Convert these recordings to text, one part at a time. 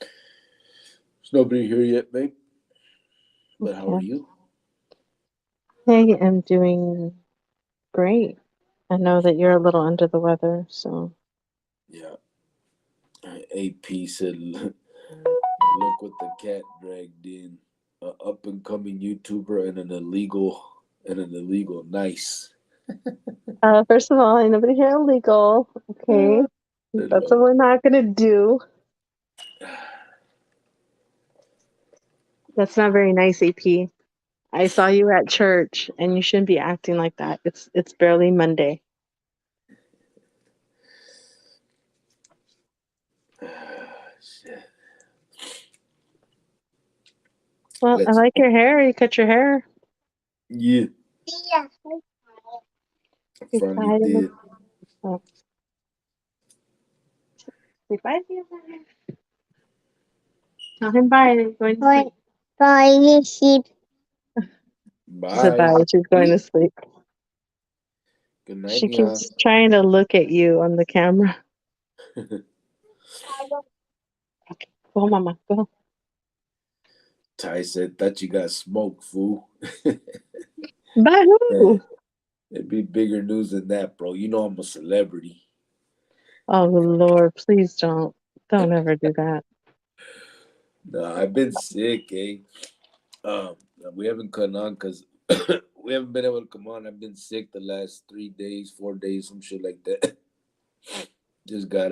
There's nobody here yet, babe. But how are Okay. you? Hey, I'm doing great. I know that you're a little under the weather, so Yeah. AP said, look what the cat dragged in. A up and coming YouTuber and an illegal nice. first of all, ain't nobody here illegal. Okay. That's what Hello. we're not gonna do. That's not very nice, AP. I saw you at church and you shouldn't be acting like that. It's barely Monday. Shit. Well, I Let's. like your hair. You cut your hair. Yeah. I You're finally tired. did. Oh, say bye to your Tell him bye. He's going to sleep. Bye, sheep. She said Bye. bye. She's going to sleep. Good night, She Nya. keeps trying to look at you on the camera. Okay, go, Mama. Go. Ty said, thought you got smoked, fool. Bye. Who? It'd be bigger news than that, bro. You know I'm a celebrity. Oh Lord, please don't. Don't ever do that. No, I've been sick, eh? Um, we haven't come on because we haven't been able to come on. I've been sick the last 3 days, 4 days, some shit like that. Just got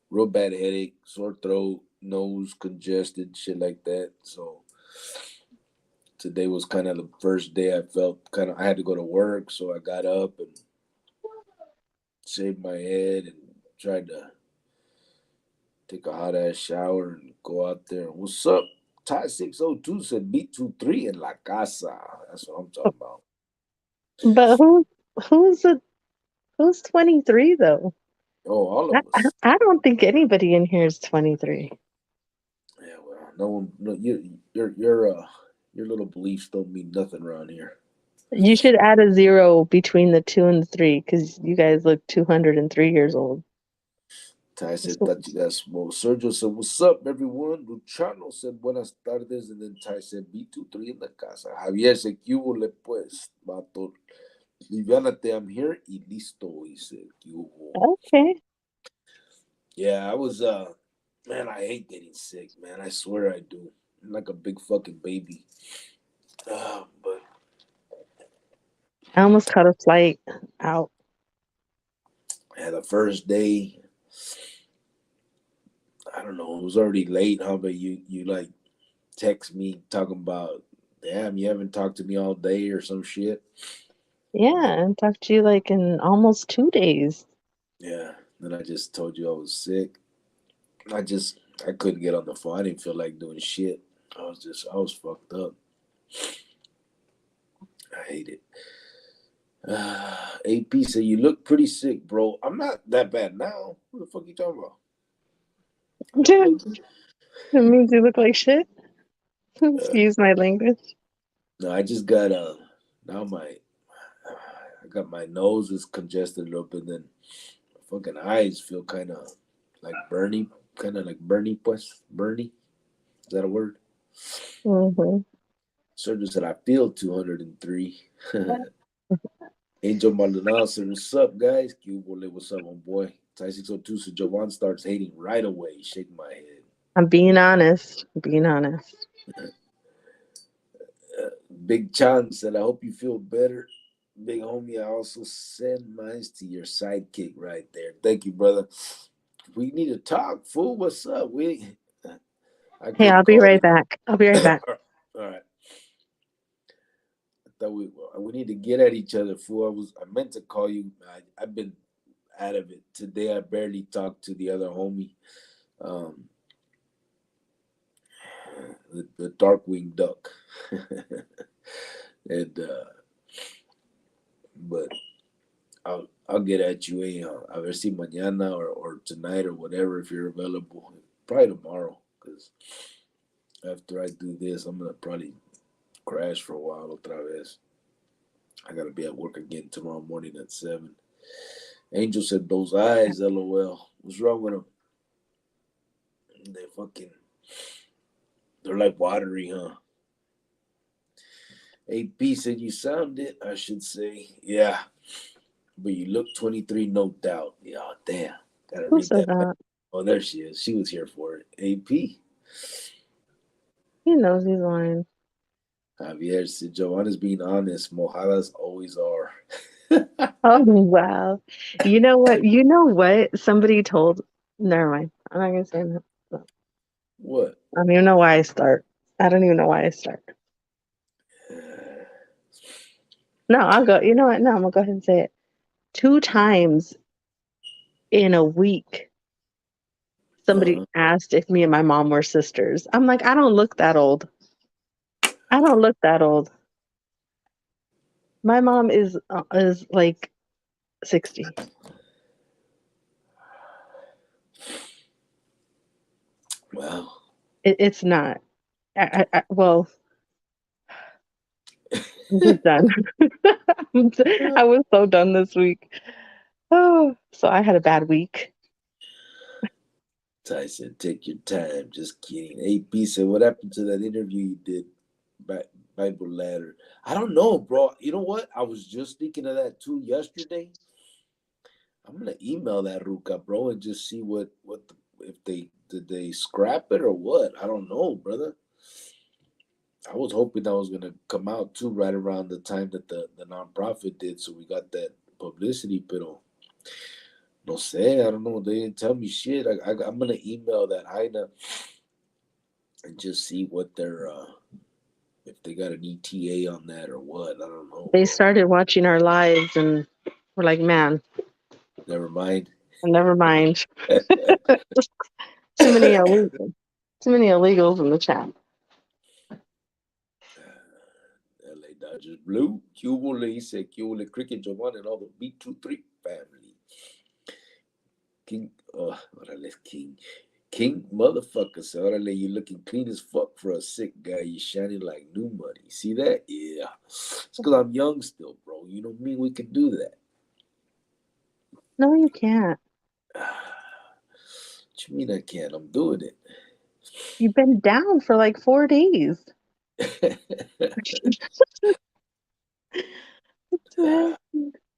real bad headache, sore throat, nose congested, shit like that. So today was kind of the first day I felt kind of I had to go to work, so I got up and shaved my head and tried to take a hot ass shower and go out there. What's up? Ty 602 said B23 in La Casa. That's what I'm talking about. But who's a who's 23 though? Oh, all I, of I us. I don't think anybody in here is 23. Yeah, well, no one, no, your little beliefs don't mean nothing around here. You should add a zero between the two and the three because you guys look 203 years old. Ty That's said what- that you got smoke. Sergio said, "What's up, everyone?" Luciano said, "Buenas tardes," and then Ty said, "B23 in la casa." Javier said, "¿Qué hubo le pues, vato? Liviánate, I'm here y listo." He said, "¿Qué hubo?" Okay. Yeah, I was man, I hate getting sick, man. I swear I do. I'm like a big fucking baby. But I almost caught a flight out. yeah, the first day, I don't know, it was already late, huh? But you like text me talking about, damn, you haven't talked to me all day or some shit. Yeah, and talked to you like in almost 2 days. Yeah. Then I just told you I was sick. I couldn't get on the phone. I didn't feel like doing shit. I was fucked up. I hate it. AP said, you look pretty sick, bro. I'm not that bad now. What the fuck you talking about? I don't It look. means you look like shit. Uh, Excuse my language. no, I just got now I got my nose is congested a little bit, then my fucking eyes feel like burny, kind of like burny, pues burny. Is that a word? Hmm. Surgeon said I feel 203. Angel Maldonado said, "What's up, guys? Cubole, what's up, my boy?" Ty 602 said, Jovan starts hating right away. Shake my head. I'm being honest. I'm being honest. Big Chan said, I hope you feel better. Big homie, I also send mine to your sidekick right there. Thank you, brother. We need to talk, fool. What's up? I Hey, couldn't I'll be call right you. back. I'll be right back. All right. I thought we need to get at each other, fool. I meant to call you. I've been out of it. Today I barely talked to the other homie. Um, the Darkwing Duck. and but I'll get at you anyhow. A ver si mañana or tonight or whatever if you're available. Probably tomorrow because after I do this, I'm gonna probably crash for a while otra vez. I gotta be at work again tomorrow morning at 7. Angel said those eyes, LOL. What's wrong with them? They're like watery, huh? AP said you sound it, I should say. Yeah. But you look 23, no doubt. Yeah, damn. Gotta Who read said that. that? Oh, there she is. She was here for it. AP. He knows he's lying. Javier said Joanna's being honest. Mojadas always are. Oh, wow. You know what? You know what? Somebody told. Never mind. I'm not going to say that. What? I don't even know why I start. I don't even know why I start. No, I'll go. You know what? No, I'm going to go ahead and say it. 2 times in a week, somebody asked if me and my mom were sisters. I'm like, I don't look that old. I don't look that old. My mom is like 60. Well, It's not. Well, I'm just done. I was so done this week. Oh, so I had a bad week. Tyson, take your time. Just kidding. AP said, what happened to that interview you did? Bible ladder. I don't know, bro. You know what? I was just thinking of that too yesterday. I'm gonna email that Ruka, bro, and just see if they scrap it or what. I don't know, brother. I was hoping that was gonna come out too right around the time that the nonprofit did, so we got that publicity. Pero no sé, I don't know. They didn't tell me shit. I'm gonna email that Aina and just see what their if they got an ETA on that or what. I don't know. They started watching our lives and we're like, man, Never mind. never mind. Too many illegals in the chat. LA Dodgers blue. Cubole said Cubole Cricket Jovan and all the B23 family. King, orale, King motherfucker said, orale, you looking clean as fuck for a sick guy. You shining like new money. See that? Yeah. It's because I'm young still, bro. You know me, we can do that. No, you can't. What you mean I can't? I'm doing it. You've been down for like 4 days. Yeah,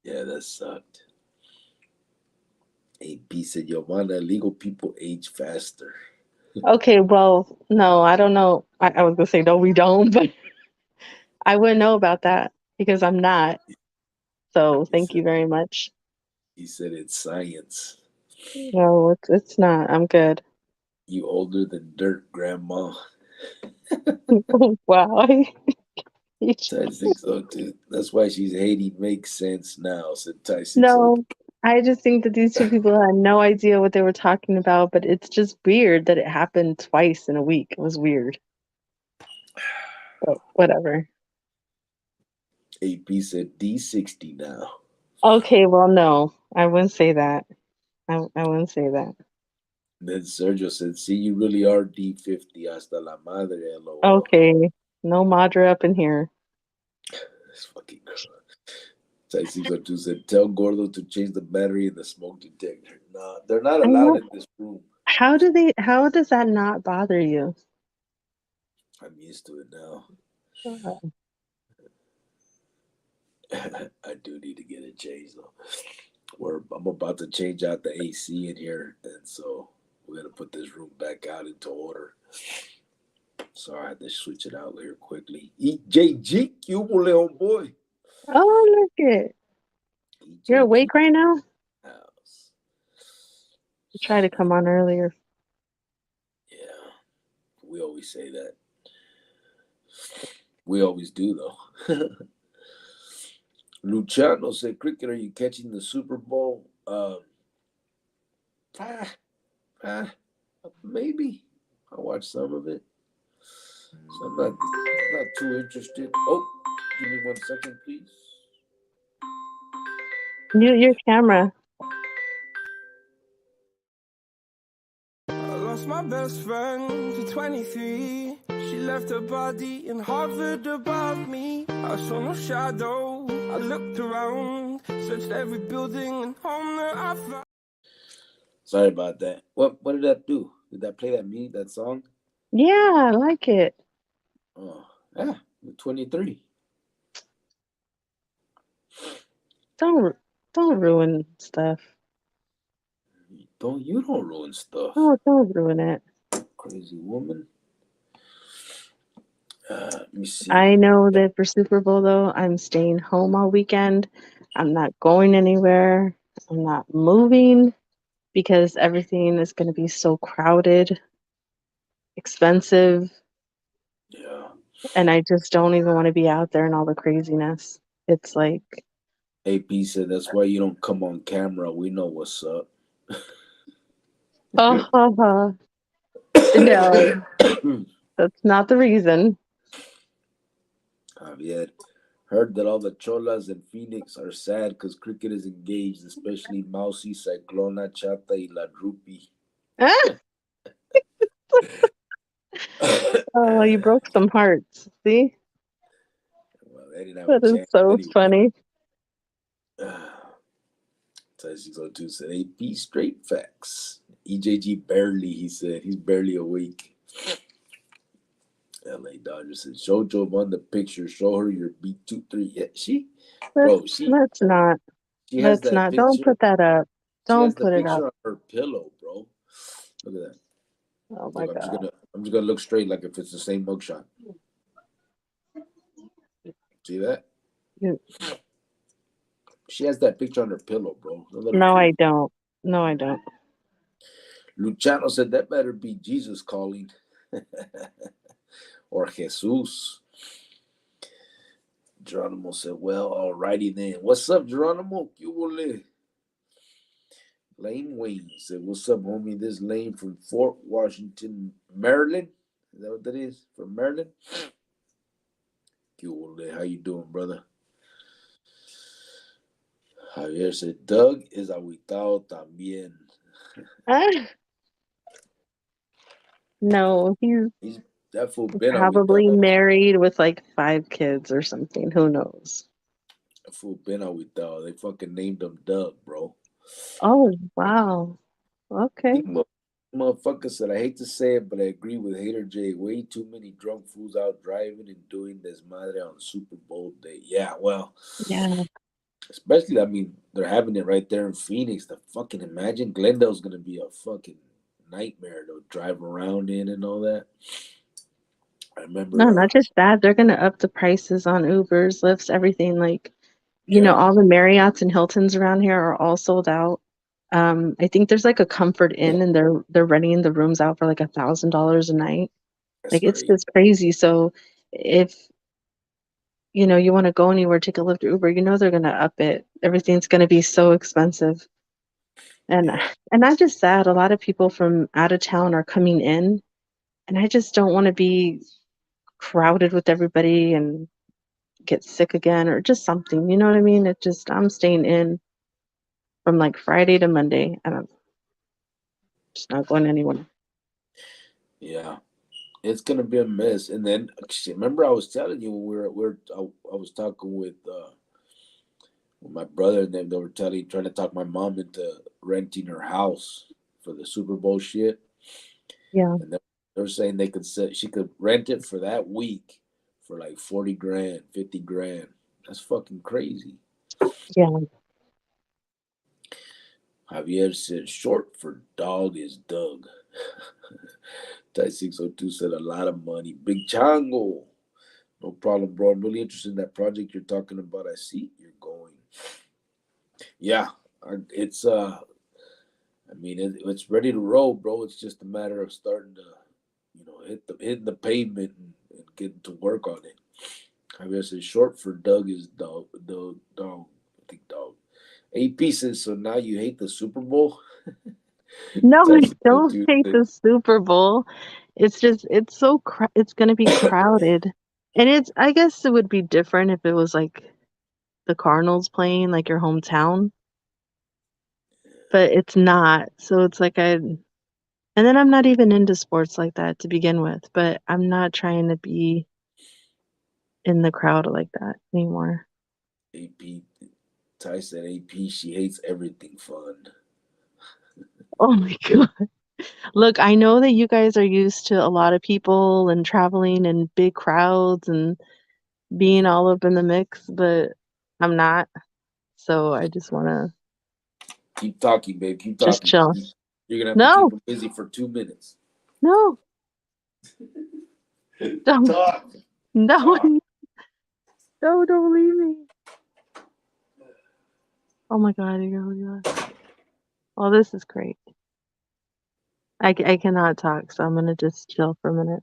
that sucked. AP said, Giovanna, illegal people age faster. Okay, well, no, I don't know. I was gonna say no, we don't, but I wouldn't know about that because I'm not. So thank you very much. He said it's science. No, it's not. I'm good. You older than dirt, grandma. Wow. I think so too. That's why she's Haiti makes sense now, said Tyson. No, I just think that these 2 people had no idea what they were talking about, but it's just weird that it happened twice in a week. It was weird. But whatever. AP said D60 now. Okay, well, no, I wouldn't say that. I wouldn't say that. Then Sergio said, see, you really are D50 hasta la madre, LOL. Okay, no Madra up in here. This fucking girl. Tyson said, tell Gordo to change the battery in the smoke detector. Nah, they're not allowed in this room. How does that not bother you? I'm used to it now. I do need to get it changed though. I'm about to change out the AC in here, and so we're gonna put this room back out into order. So I had to switch it out here quickly. EJG, Cubole, homeboy. Oh, look it. You're awake right now? House. I tried to come on earlier. Yeah, we always say that. We always do though. Luciano said, Cricket, are you catching the Super Bowl? Maybe. I watched some of it. So I'm not too interested. Oh, give me 1 second, please. Mute your camera. I lost my best friend to 23. She left her body and hovered above me. I saw no shadow. I looked around Searched every building and home that I found. Sorry about that. What did that do? Did that play that song? Yeah, I like it. Oh, yeah, 23. Don't ruin stuff. You don't ruin stuff. Oh, don't ruin it. Crazy woman. Let me see. I know that for Super Bowl though, I'm staying home all weekend. I'm not going anywhere. I'm not moving because everything is going to be so crowded, expensive, Yeah. and I just don't even want to be out there in all the craziness. It's like, AP said that's why you don't come on camera. We know what's up. oh, no, that's not the reason. Javier heard that all the cholas in Phoenix are sad because cricket is engaged, especially Mousy, Cyclona, Chata, y La Drupi. Oh, you broke some hearts. See? Well, they didn't have That a is chance so anyway. funny. Ty602 said AP straight facts. EJG barely, he said. He's barely awake. LA Dodgers said, Jojo won the picture. Show her your B23. Yeah, Let's not. she has Let's that not. Don't picture. put that up. She has Don't the put it up. picture on her pillow, bro. Look at that. Oh my Look, God. I'm just gonna look straight like if it's the same mugshot. See that? You- She has that picture on her pillow, bro. No, I don't. No, I don't. Luciano said that better be Jesus calling. Or Jesus. Geronimo said, well, alrighty then. What's up, Geronimo? Lane Wayne said, what's up, homie? This Lane from Fort Washington, Maryland. Is that what that is? From Maryland? How you doing, brother? Javier said, Doug is aguitado también. No, he's That fool been probably aguitado. married with like 5 kids or something. Who knows? That fool been aguitado. They fucking named him Doug, bro. Oh, wow. Okay. Motherfucker said, I hate to say it, but I agree with Hater J. Way too many drunk fools out driving and doing desmadre on Super Bowl day. Yeah, well, Yeah. especially, I mean, they're having it right there in Phoenix. The fucking imagine Glendale's gonna be a fucking nightmare to drive around in and all that. I remember. No, not just that. They're gonna up the prices on Ubers, Lyfts, everything. Like, you know, Yeah. all the Marriotts and Hiltons around here are all sold out. I think there's like a Comfort Inn, and they're renting the rooms out for like $1,000 a night. That's Like, it's crazy. just crazy. So if you know you want to go anywhere, take a Lyft or Uber, you know they're gonna up it. Everything's gonna be so expensive. And Yeah. and I'm just sad. A lot of people from out of town are coming in, and I just don't want to be crowded with everybody and get sick again or just something. You know what I mean? It just I'm staying in from like Friday to Monday, and I'm just not going anywhere. Yeah. It's gonna be a mess. And then remember I was telling you when I was talking with my brother, and they were trying to talk my mom into renting her house for the Super Bowl shit. Yeah. And they were saying she could rent it for that week for like 40 grand, 50 grand. That's fucking crazy. Yeah. Javier said short for dog is Doug. Ty602 said a lot of money. Big Chango. No problem, bro. I'm really interested in that project you're talking about. I see you're going. Yeah, it's it's ready to roll, bro. It's just a matter of starting to, hitting the pavement and getting to work on it. I guess it's short for Doug is dog. I think dog. 8 pieces. So now you hate the Super Bowl? No, I don't Dude, hate the Super Bowl. It's just it's going to be crowded. And I guess it would be different if it was like the Cardinals playing like your hometown, but it's not. So it's like and then I'm not even into sports like that to begin with, but I'm not trying to be in the crowd like that anymore. AP Ty said AP, she hates everything fun. Oh my God. Look, I know that you guys are used to a lot of people and traveling and big crowds and being all up in the mix, but I'm not. So I just want to Keep talking, babe. Keep just talking. chill. You're gonna have to keep No, him busy for 2 minutes. no, don't, Talk. no, Talk. no, don't leave me. Oh my God, you well, this is great. I cannot talk, so I'm gonna just chill for a minute.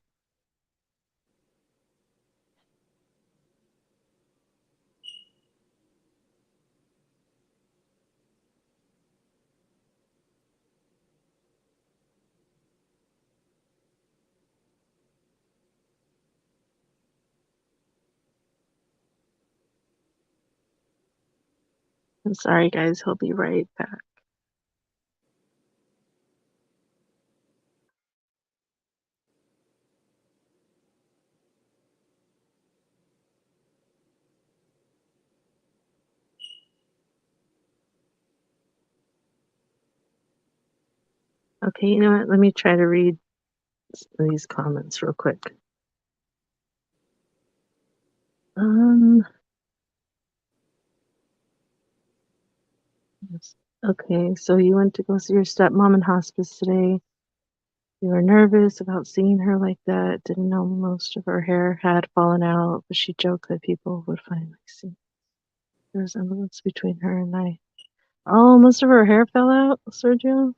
I'm sorry, guys. He'll be right back. Okay, you know what? Let me try to read these comments real quick. Okay, so you went to go see your stepmom in hospice today. You were nervous about seeing her like that. Didn't know most of her hair had fallen out, but she joked that people would finally see the resemblance between her and I. Oh, most of her hair fell out, Sergio?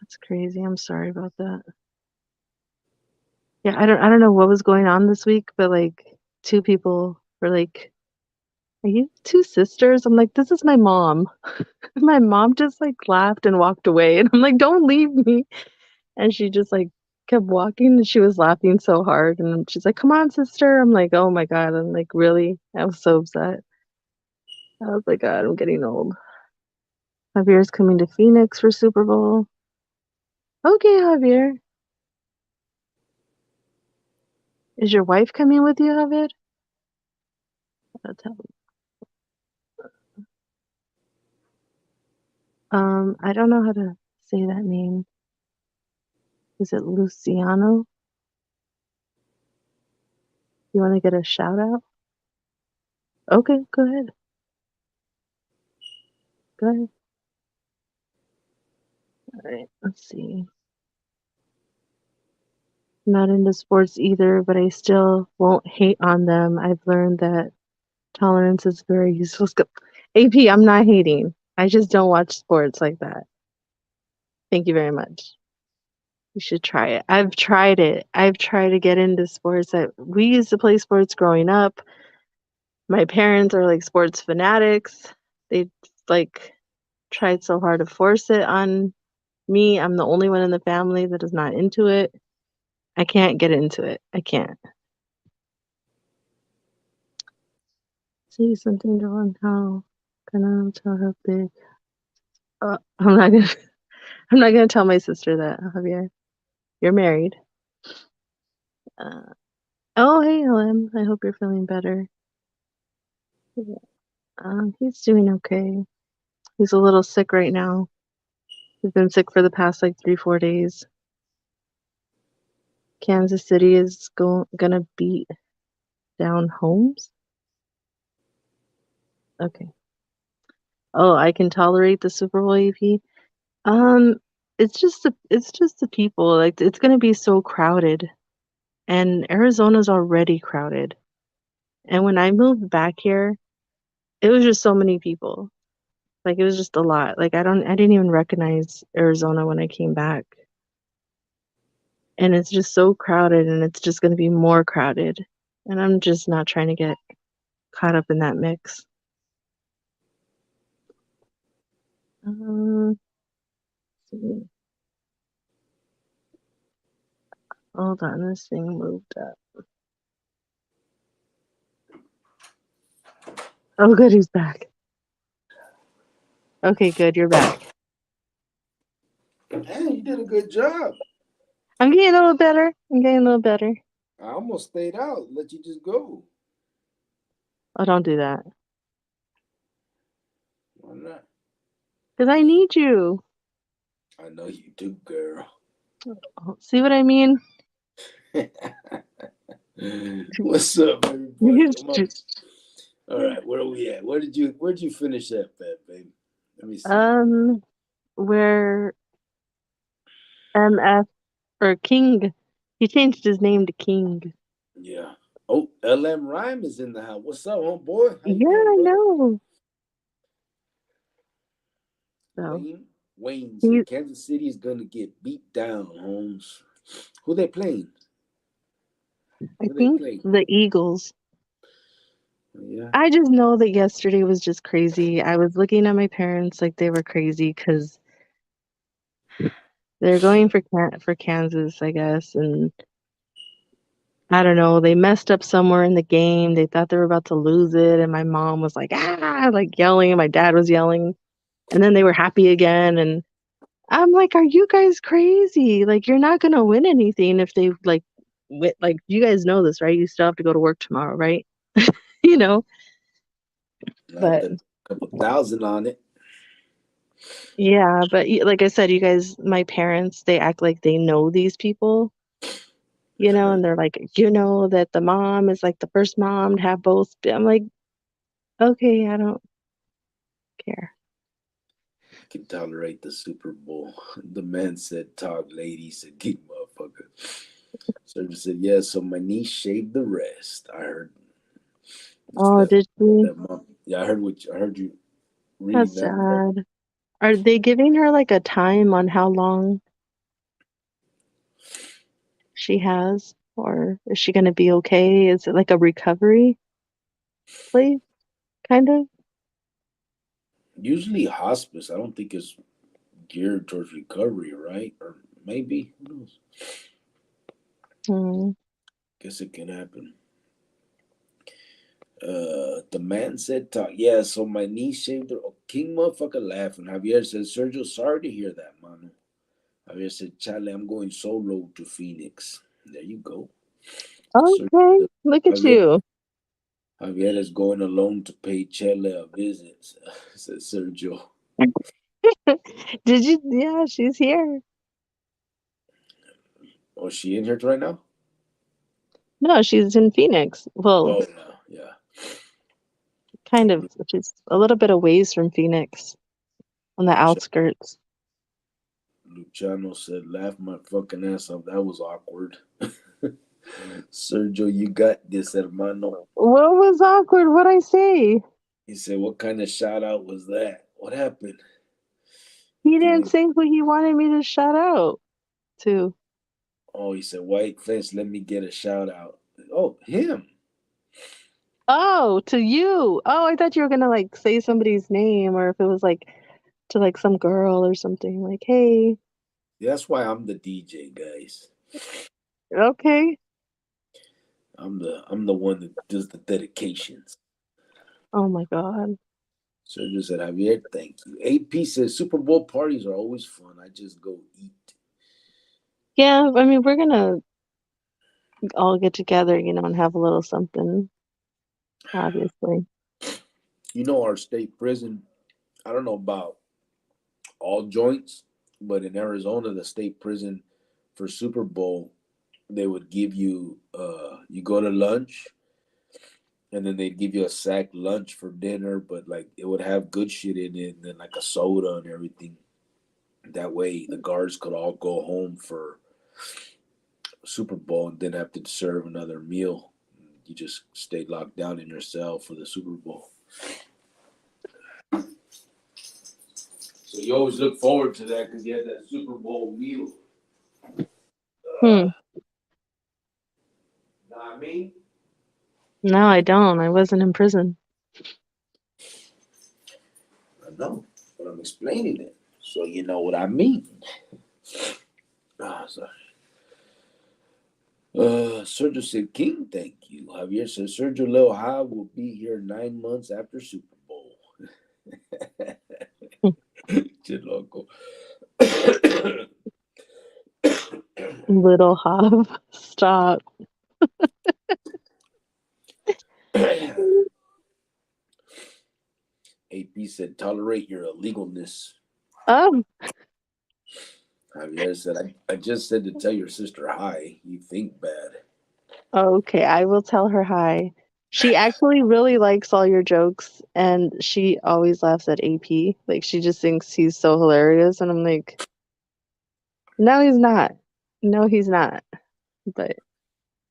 That's crazy. I'm sorry about that. Yeah, I don't know what was going on this week, but like 2 people were like, "Are you 2 sisters?" I'm like, "This is my mom." My mom just like laughed and walked away, and I'm like, "Don't leave me." And she just like kept walking, and she was laughing so hard, and she's like, "Come on, sister." I'm like, "Oh my God." I'm like, "Really?" I was so upset. I was like, "God, I'm getting old." Javier's coming to Phoenix for Super Bowl. Okay, Javier. Is your wife coming with you, Javier? That's how. I don't know how to say that name. Is it Luciano? You want to get a shout out? Okay, go ahead. Go ahead. All right, let's see. Not into sports either, but I still won't hate on them. I've learned that tolerance is a very useful skill. AP, I'm not hating. I just don't watch sports like that. Thank you very much. You should try it. I've tried it. I've tried to get into sports. We used to play sports growing up. My parents are like sports fanatics. They like tried so hard to force it on me. I'm the only one in the family that is not into it. I can't get into it. I can't. Say something to one how can I tell how big? I'm not gonna. I'm not gonna tell my sister that, Javier. You're married. Uh, oh, hey, Helen. I hope you're feeling better. Yeah. He's doing okay. He's a little sick right now. He's been sick for the past like 3, 4 days. Kansas City is gonna beat down Holmes. Okay. Oh, I can tolerate the Super Bowl EP. Um, it's just the people. Like it's gonna be so crowded, and Arizona's already crowded. And when I moved back here, it was just so many people. Like it was just a lot. Like I didn't even recognize Arizona when I came back. And it's just so crowded, and it's just gonna be more crowded. And I'm just not trying to get caught up in that mix. Let's see. Hold on, this thing moved up. Oh, good, he's back. Okay, good, you're back. Hey, you did a good job. I'm getting a little better. I almost stayed out, let you just go. Oh, don't do that. Why not? Because I need you. I know you do, girl. Oh, see what I mean? What's up, everybody? You Come on. just- All right, where are we at? Where'd you finish that, baby? Let me see. Where MF or King, he changed his name to King. Yeah. Oh, LM Rhyme is in the house. What's up, homeboy? How you Yeah, doing, I brother? know. So Wayne he, said Kansas City is gonna get beat down, Holmes. Who they playing? I Who they think playing? the Eagles. Yeah. I just know that yesterday was just crazy. I was looking at my parents like they were crazy because they're going for Kansas, I guess, and I don't know. They messed up somewhere in the game. They thought they were about to lose it, and my mom was like, ah, like yelling, and my dad was yelling, and then they were happy again, and I'm like, are you guys crazy? Like, you're not gonna win anything if they like like you guys know this, right? You still have to go to work tomorrow, right? You know, I but bet a couple thousand on it. yeah, but like I said, you guys, my parents, they act like they know these people, and they're like, that the mom is like the first mom to have both. I'm like, okay, I don't care. I can tolerate the Super Bowl. The man said, "Talk, lady." Said, "Get motherfucker." Sergeant said, "Yeah." So my niece shaved the rest. I heard. It's Oh, did she? that mom. Yeah, I heard you reading That's that. sad. Are they giving her like a time on how long she has? Or is she gonna be okay? Is it like a recovery place, kind of? Usually hospice. I don't think it's geared towards recovery, right? Or maybe. Who knows? Hmm. Guess it can happen. The man said, "Talk." Yeah, so my niece shaved her. Oh, King motherfucker laughing. Javier said, "Sergio, sorry to hear that, mano." Javier said, "Chale, I'm going solo to Phoenix." There you go. Okay, Sergio, look at Javier, you. Javier is going alone to pay Chele a visit, said Sergio. Did you? Yeah, she's here. Oh, is she in here right now? No, she's in Phoenix. Well, Oh, yeah, yeah. kind of. She's a little bit away from Phoenix on the outskirts. Luciano said, "Laugh my fucking ass off. That was awkward." Sergio, you got this, hermano. What was awkward? What'd I say? He said, "What kind of shout out was that? What happened?" He He didn't went, say who he wanted me to shout out to. oh, he said, "White Fence, let me get a shout out." Oh, him. Oh, to you. Oh, I thought you were gonna like say somebody's name, or if it was like to like some girl or something. Like, hey, That's why I'm the DJ, guys. okay. I'm the one that does the dedications. Oh my God. Sergio said, "Javier, thank you." AP says, "Super Bowl parties are always fun. I just go eat." Yeah, I mean, we're gonna all get together, and have a little something, obviously. You know, our state prison, I don't know about all joints, but in Arizona, the state prison for Super Bowl, they would give you, you go to lunch and then they'd give you a sack lunch for dinner, but like it would have good shit in it and then like a soda and everything. That way the guards could all go home for Super Bowl and didn't have to serve another meal. You just stayed locked down in your cell for the Super Bowl. So you always look forward to that because you had that Super Bowl meal. Hmm. Know what I mean? No, I don't. I wasn't in prison. I know, but I'm explaining it so you know what I mean. Sorry. Sergio said, "King, thank you." Javier said, "Sergio Lil High will be here 9 months after Super Bowl." Shit, loco. Little Hob. Stop. said, tolerate your illegalness. Oh, Javier said, I just said to tell your sister hi. You think bad. okay. I will tell her hi. She actually really likes all your jokes, and she always laughs at AP. Like, she just thinks he's so hilarious, and I'm like, no, he's not. No, he's not. But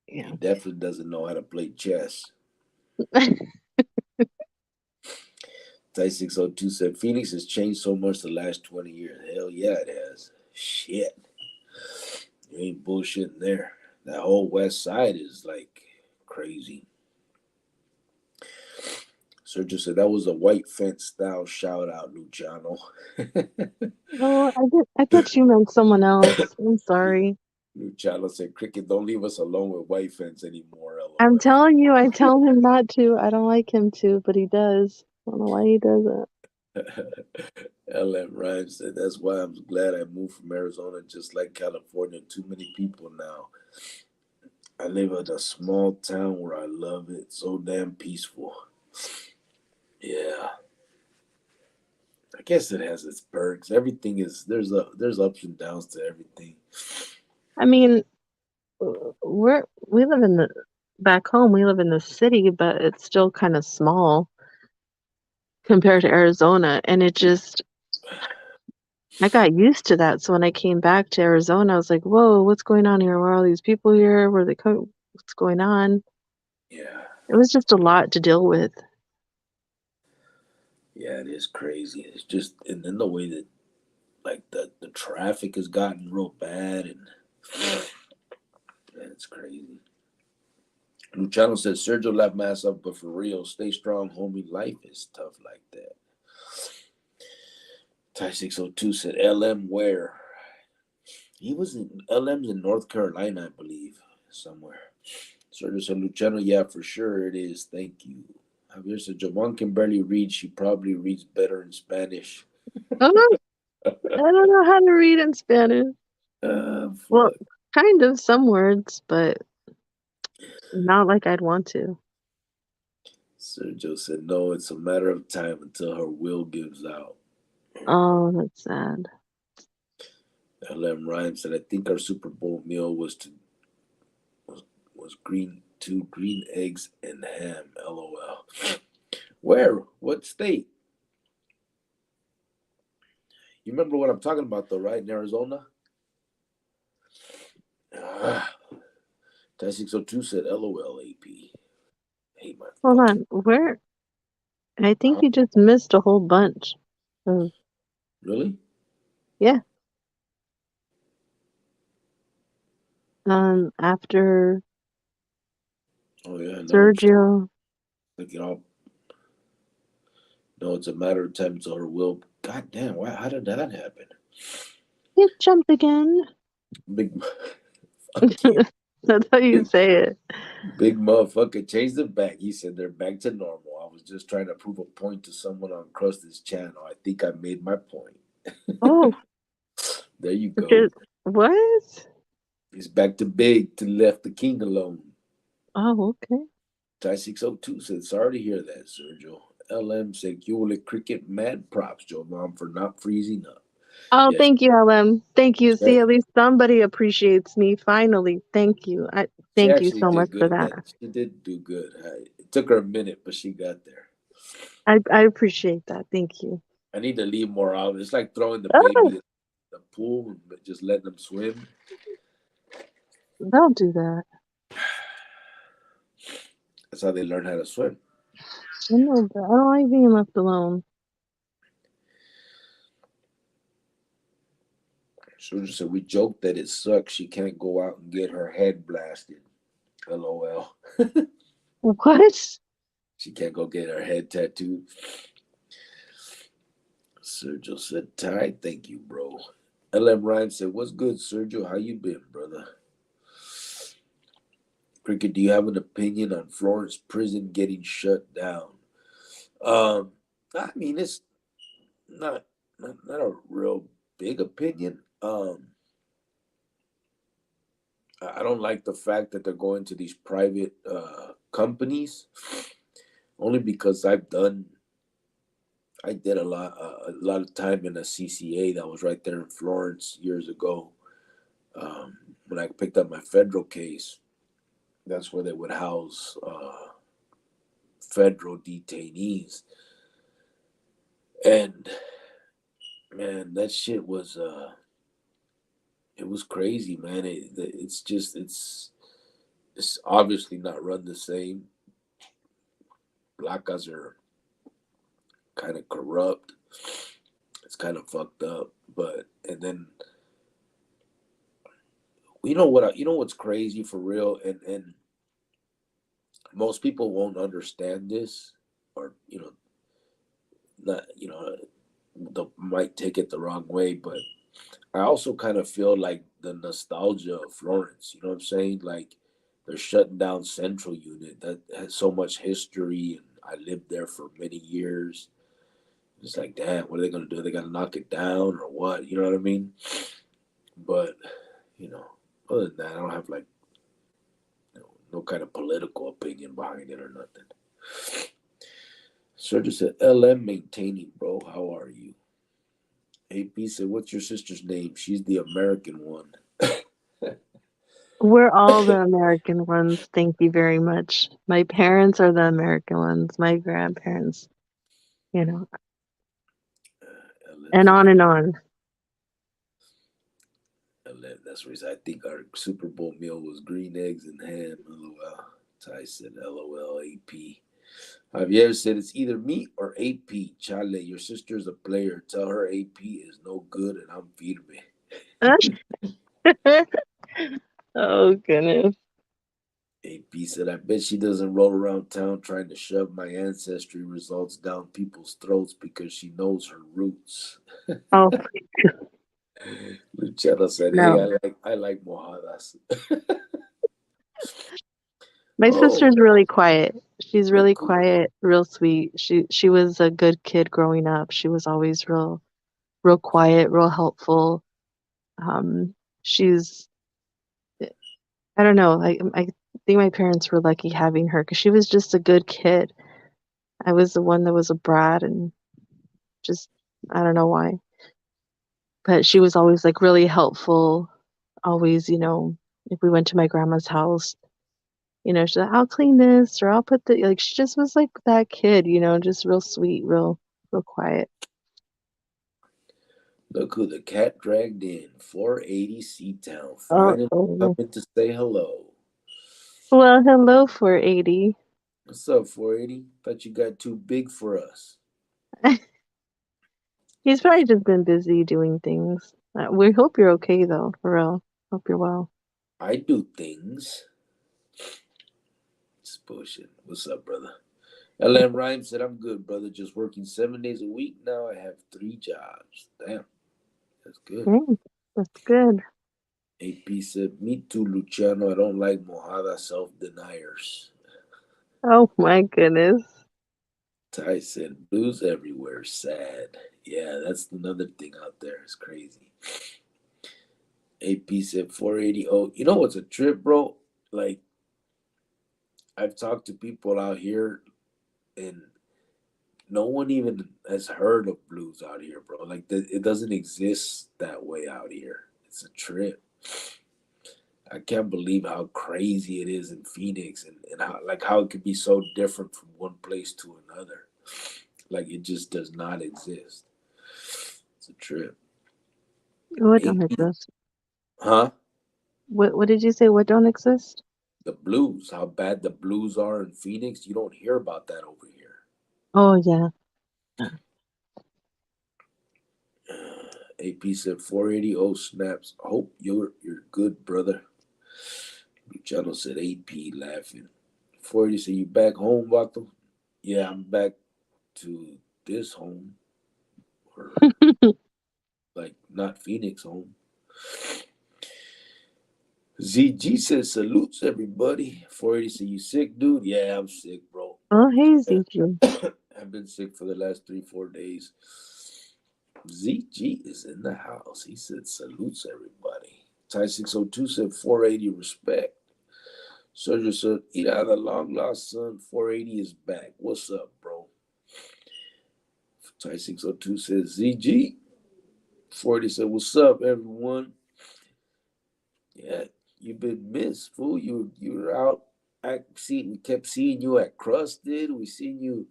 He yeah. definitely doesn't know how to play chess. Ty 602 said, Phoenix has changed so much the last 20 years. Hell yeah, it has. Shit. You ain't bullshitting there. That whole west side is like crazy. Sergio said that was a white fence style shout out, Luciano. Oh, I thought you meant someone else. I'm sorry. Luciano said, Cricket, don't leave us alone with white fence anymore, I'm lol. telling you, I tell him not to. I don't like him to, but he does. I don't know why he does it. LM Rhymes said, that's why I'm glad I moved from Arizona, just like California. Too many people now. I live in a small town where I love it. So damn peaceful. Yeah. I guess it has its perks. Everything is there's ups and downs to everything. I mean, we live in the back home. We live in the city, but it's still kind of small compared to Arizona, and it just I got used to that. So when I came back to Arizona, I was like, "Whoa, what's going on here? Where are all these people here? Where they come? What's going on?" Yeah. It was just a lot to deal with. Yeah, it is crazy. It's just and then the way that like the traffic has gotten real bad and man, it's crazy. Luciano says Sergio left mass up, but for real, stay strong, homie. Life is tough like that. Ty 602 said LM where? He was in LM's in North Carolina, I believe, somewhere. Sergio said Luciano, yeah, for sure it is. Thank you. Javier said Javon can barely read. She probably reads better in Spanish. Oh, I don't know how to read in Spanish. Well, Fuck. kind of some words, but not like I'd want to. Sergio said no, it's a matter of time until her will gives out. Oh, that's sad. LM Rhymes said I think our Super Bowl meal was two green eggs and ham. LOL. Where? What state? You remember what I'm talking about though, right? In Arizona? Ah. Ty 602 said LOL AP. Hate my Hold fucking on. Where? I think you just missed a whole bunch of, really? yeah. After Oh yeah, no. Sergio. Like it all no, it's a matter of time until her will. God damn, why how did that happen? It jumped again. Big fuck you. That's how you say it. Big motherfucker changed it back. He said they're back to normal. I was just trying to prove a point to someone on Krusty's channel. I think I made my point. Oh, There you go. okay. What? He's back to big to left the king alone. Oh, okay. Ty 602 said, sorry to hear that, Sergio. LM said, Yule Cricket, mad props, Joe Mom, for not freezing up. Oh, Yes, thank you, LM. Thank you. she, See, at least somebody appreciates me. Finally. Thank you. she Thank you actually so much did for good. that. She did do good. It took her a minute, but she got there. I appreciate that. Thank you. I need to leave more out. It's like throwing the baby Oh, in the pool and just letting them swim. don't do that. That's how they learn how to swim. I know, but I don't like being left alone. Soldier said, we joked that it sucks. She can't go out and get her head blasted. LOL. What? She can't go get her head tattooed. Sergio said, Ty, thank you, bro. LM Ryan said, what's good, Sergio? How you been, brother? Cricket, do you have an opinion on Florence prison getting shut down? I mean, it's not a real big opinion. I don't like the fact that they're going to these private companies, only because I did a lot of time in a CCA that was right there in Florence years ago. When I picked up my federal case, that's where they would house federal detainees. And man, that shit was it was crazy, man. It's obviously not run the same. Black guys are kind of corrupt. It's kind of fucked up. But and then you know what's crazy for real, and most people won't understand this, or not they might take it the wrong way, but I also kind of feel like the nostalgia of Florence. You know what I'm saying? Like they're shutting down Central Unit that has so much history, and I lived there for many years. It's like, damn, what are they gonna do? They gotta knock it down or what? You know what I mean? But you know, other than that, I don't have like no kind of political opinion behind it or nothing. So just said, LM maintaining, bro. How are you? AP said, what's your sister's name? She's the American one. We're all the American ones. Thank you very much. My parents are the American ones. My grandparents, you know, and on and on. That's the reason I think our Super Bowl meal was green eggs and ham. LOL. Ty said, LOL, AP. Javier said, it's either me or AP. Chale, your sister's a player. Tell her AP is no good and I'm firme. Oh, goodness. AP said, I bet she doesn't roll around town trying to shove my ancestry results down people's throats because she knows her roots. Oh, Luciano said, no. hey, I like mojadas. My sister's really quiet. She's Look really cool. quiet, real sweet. She was a good kid growing up. She was always real quiet, real helpful. She's I don't know. I think my parents were lucky having her because she was just a good kid. I was the one that was a brat and just I don't know why. But she was always like really helpful. Always, if we went to my grandma's house, she's like, I'll clean this or I'll put the like she just was like that kid, just real sweet, real quiet. Look who the cat dragged in. 480 Seatown. Oh, Finally oh. coming to say hello. Well, hello 480. What's up, 480? Thought you got too big for us. He's probably just been busy doing things. We hope you're okay though, for real. Hope you're well. I do things. It's bullshit. What's up, brother? LM Rhyme said, I'm good, brother. Just working 7 days a week now. I have 3 jobs. Damn. That's good. That's good. AP said, me too, Luciano. I don't like mojada self-deniers. Oh my goodness. Ty said, blues everywhere. Sad. Yeah, that's another thing out there. It's crazy. AP said 480. Oh, you know what's a trip, bro? Like, I've talked to people out here and no one even has heard of blues out here, bro. Like, it doesn't exist that way out here. It's a trip. I can't believe how crazy it is in Phoenix and how it could be so different from one place to another. Like it just does not exist. It's a trip. What don't exist? Huh? What did you say? What don't exist? The blues. How bad the blues are in Phoenix. You don't hear about that over here. Oh yeah. AP said 480. Oh snaps. Hope you're good, brother. Luciano said AP laughing. 480 said you back home, Vato? Yeah, I'm back to this home. Or like not Phoenix home. ZG says salutes everybody. 480 said you sick, dude? Yeah, I'm sick, bro. Oh hey ZG. I've been sick for the last 3-4 days. ZG is in the house. He said salutes everybody. Ty 602 said 480 respect. Sergio said, eat out the long lost son. 480 is back. What's up, bro? Ty 602 says ZG. 40 said, "What's up, everyone?" Yeah, you've been missed, fool. You were out. We kept seeing you at Crusted. We seen you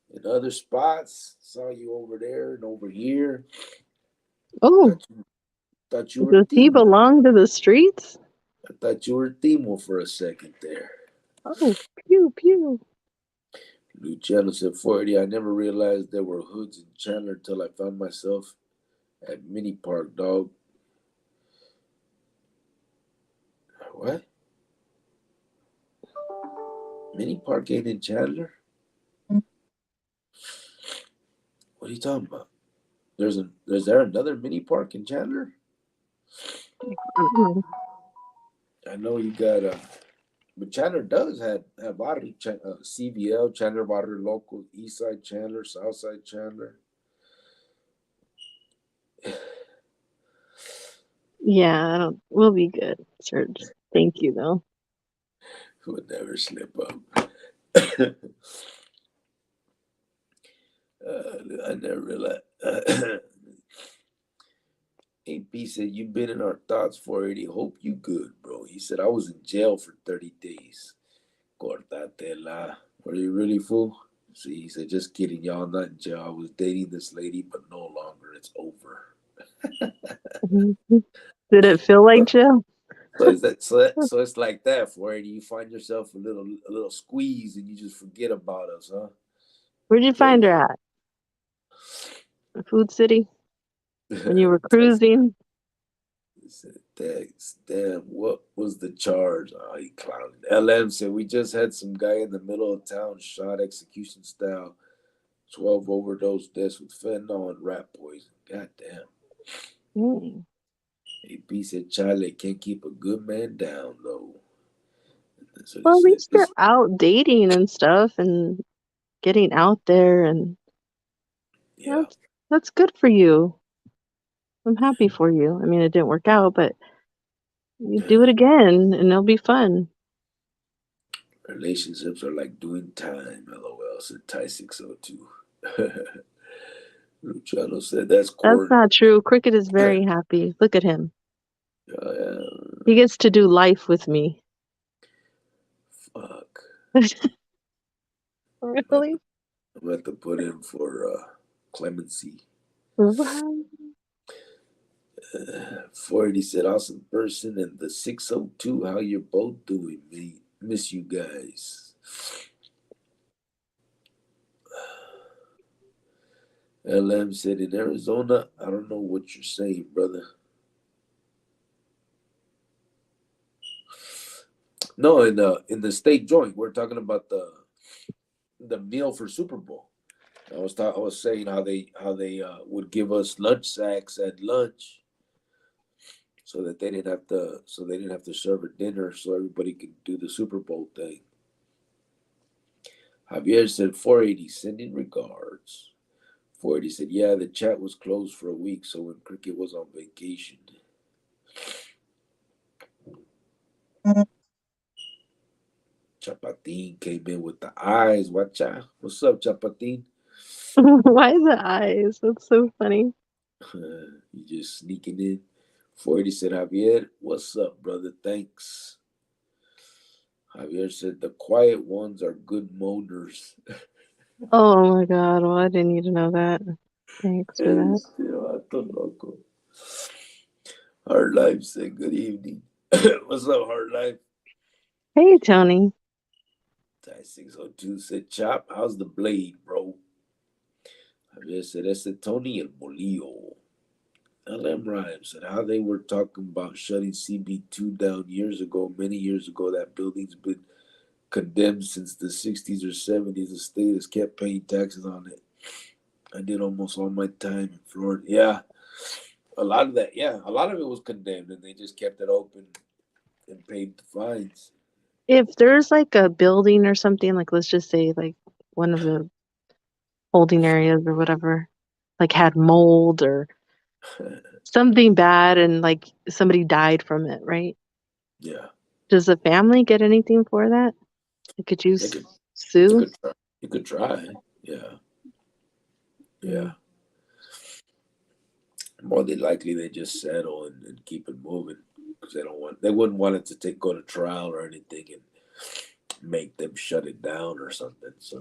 in other spots. Saw you over there and over here. Oh, Thought you were does he Timo. belong to the streets? I thought you were Timo for a second there. Oh, pew, pew. Luciano said 40. I never realized there were hoods in Chandler until I found myself at Mini Park, dog. What? Mini Park ain't in Chandler? What are you talking about? Is there another mini park in Chandler? I don't know. I know you got but Chandler does have barrio, CVL, Chandler Barrio Local, East Side Chandler, South Side Chandler. Yeah, I don't. We'll be good, Serge. Thank you, though. Would never slip up. I never realized. AP said, "You've been in our thoughts for it. He hope you good, bro." He said, "I was in jail for 30 days. Cortatela. Were you really, fool?" See, he said, "Just kidding, y'all. Not in jail. I was dating this lady, but no longer. It's over." Mhm. Did it feel like jail? So it's like that for it. You find yourself a little squeeze and you just forget about us, huh? Where'd you find Crazy. her at? Food City? When you were cruising? He said, damn, what was the charge? Oh, he clowned. LM said, "We just had some guy in the middle of town shot execution style, 12 overdose deaths with fentanyl and rat poison." God damn. Mm. AP said, "Charlie can't keep a good man down, though." That's what he Well, at said. least you're out dating and stuff and getting out there, and Yeah. that's good for you. I'm happy for you. I mean, it didn't work out, but you do it again and it'll be fun. Relationships are like doing time, LOL, said Ty 602. Luciano said, "That's That's court." not true. Cricket is very happy. Look at him. He gets to do life with me. Fuck. Really? I'm going to have to put in for clemency. Wow. 480 said, "Awesome person." And the 602, "How you're both doing, mate? Miss you guys." LM said, "In Arizona, I don't know what you're saying, brother." No, in the state joint, we're talking about the meal for Super Bowl. I was saying how they would give us lunch sacks at lunch so they didn't have to serve at dinner so everybody could do the Super Bowl thing. Javier said 480 sending regards. 480 said, "Yeah, the chat was closed for a week, so when Cricket was on vacation." Chapatin came in with the eyes. Watcha. What's up, Chapatin? Why the eyes? That's so funny. You just sneaking in. 480 said, "Javier, what's up, brother? Thanks." Javier said, "The quiet ones are good moaners." Oh my God. Well, I didn't need to know that. Thanks for that. Hard Life said, "Good evening." What's up, Hard Life? Hey, Tony. Ty 602 said, "Chop, how's the blade, bro?" Javier said, "Ese Tony el Bolillo." LM Rhymes said, "How they were talking about shutting CB2 down many years ago. That building's been condemned since the 60s or 70s. The state has kept paying taxes on it. I did almost all my time in Florida." Yeah, a lot of that. Yeah, a lot of it was condemned, and they just kept it open and paid the fines. If there's like a building or something, like let's just say like one of the holding areas or whatever, like had mold or something bad and like somebody died from it, right? Yeah, Does the family get anything for that? Like, could you they could. You sue? could try. You could try. Yeah. Yeah. More than likely, they just settle and keep it moving because they wouldn't want it to go to trial or anything and make them shut it down or something. So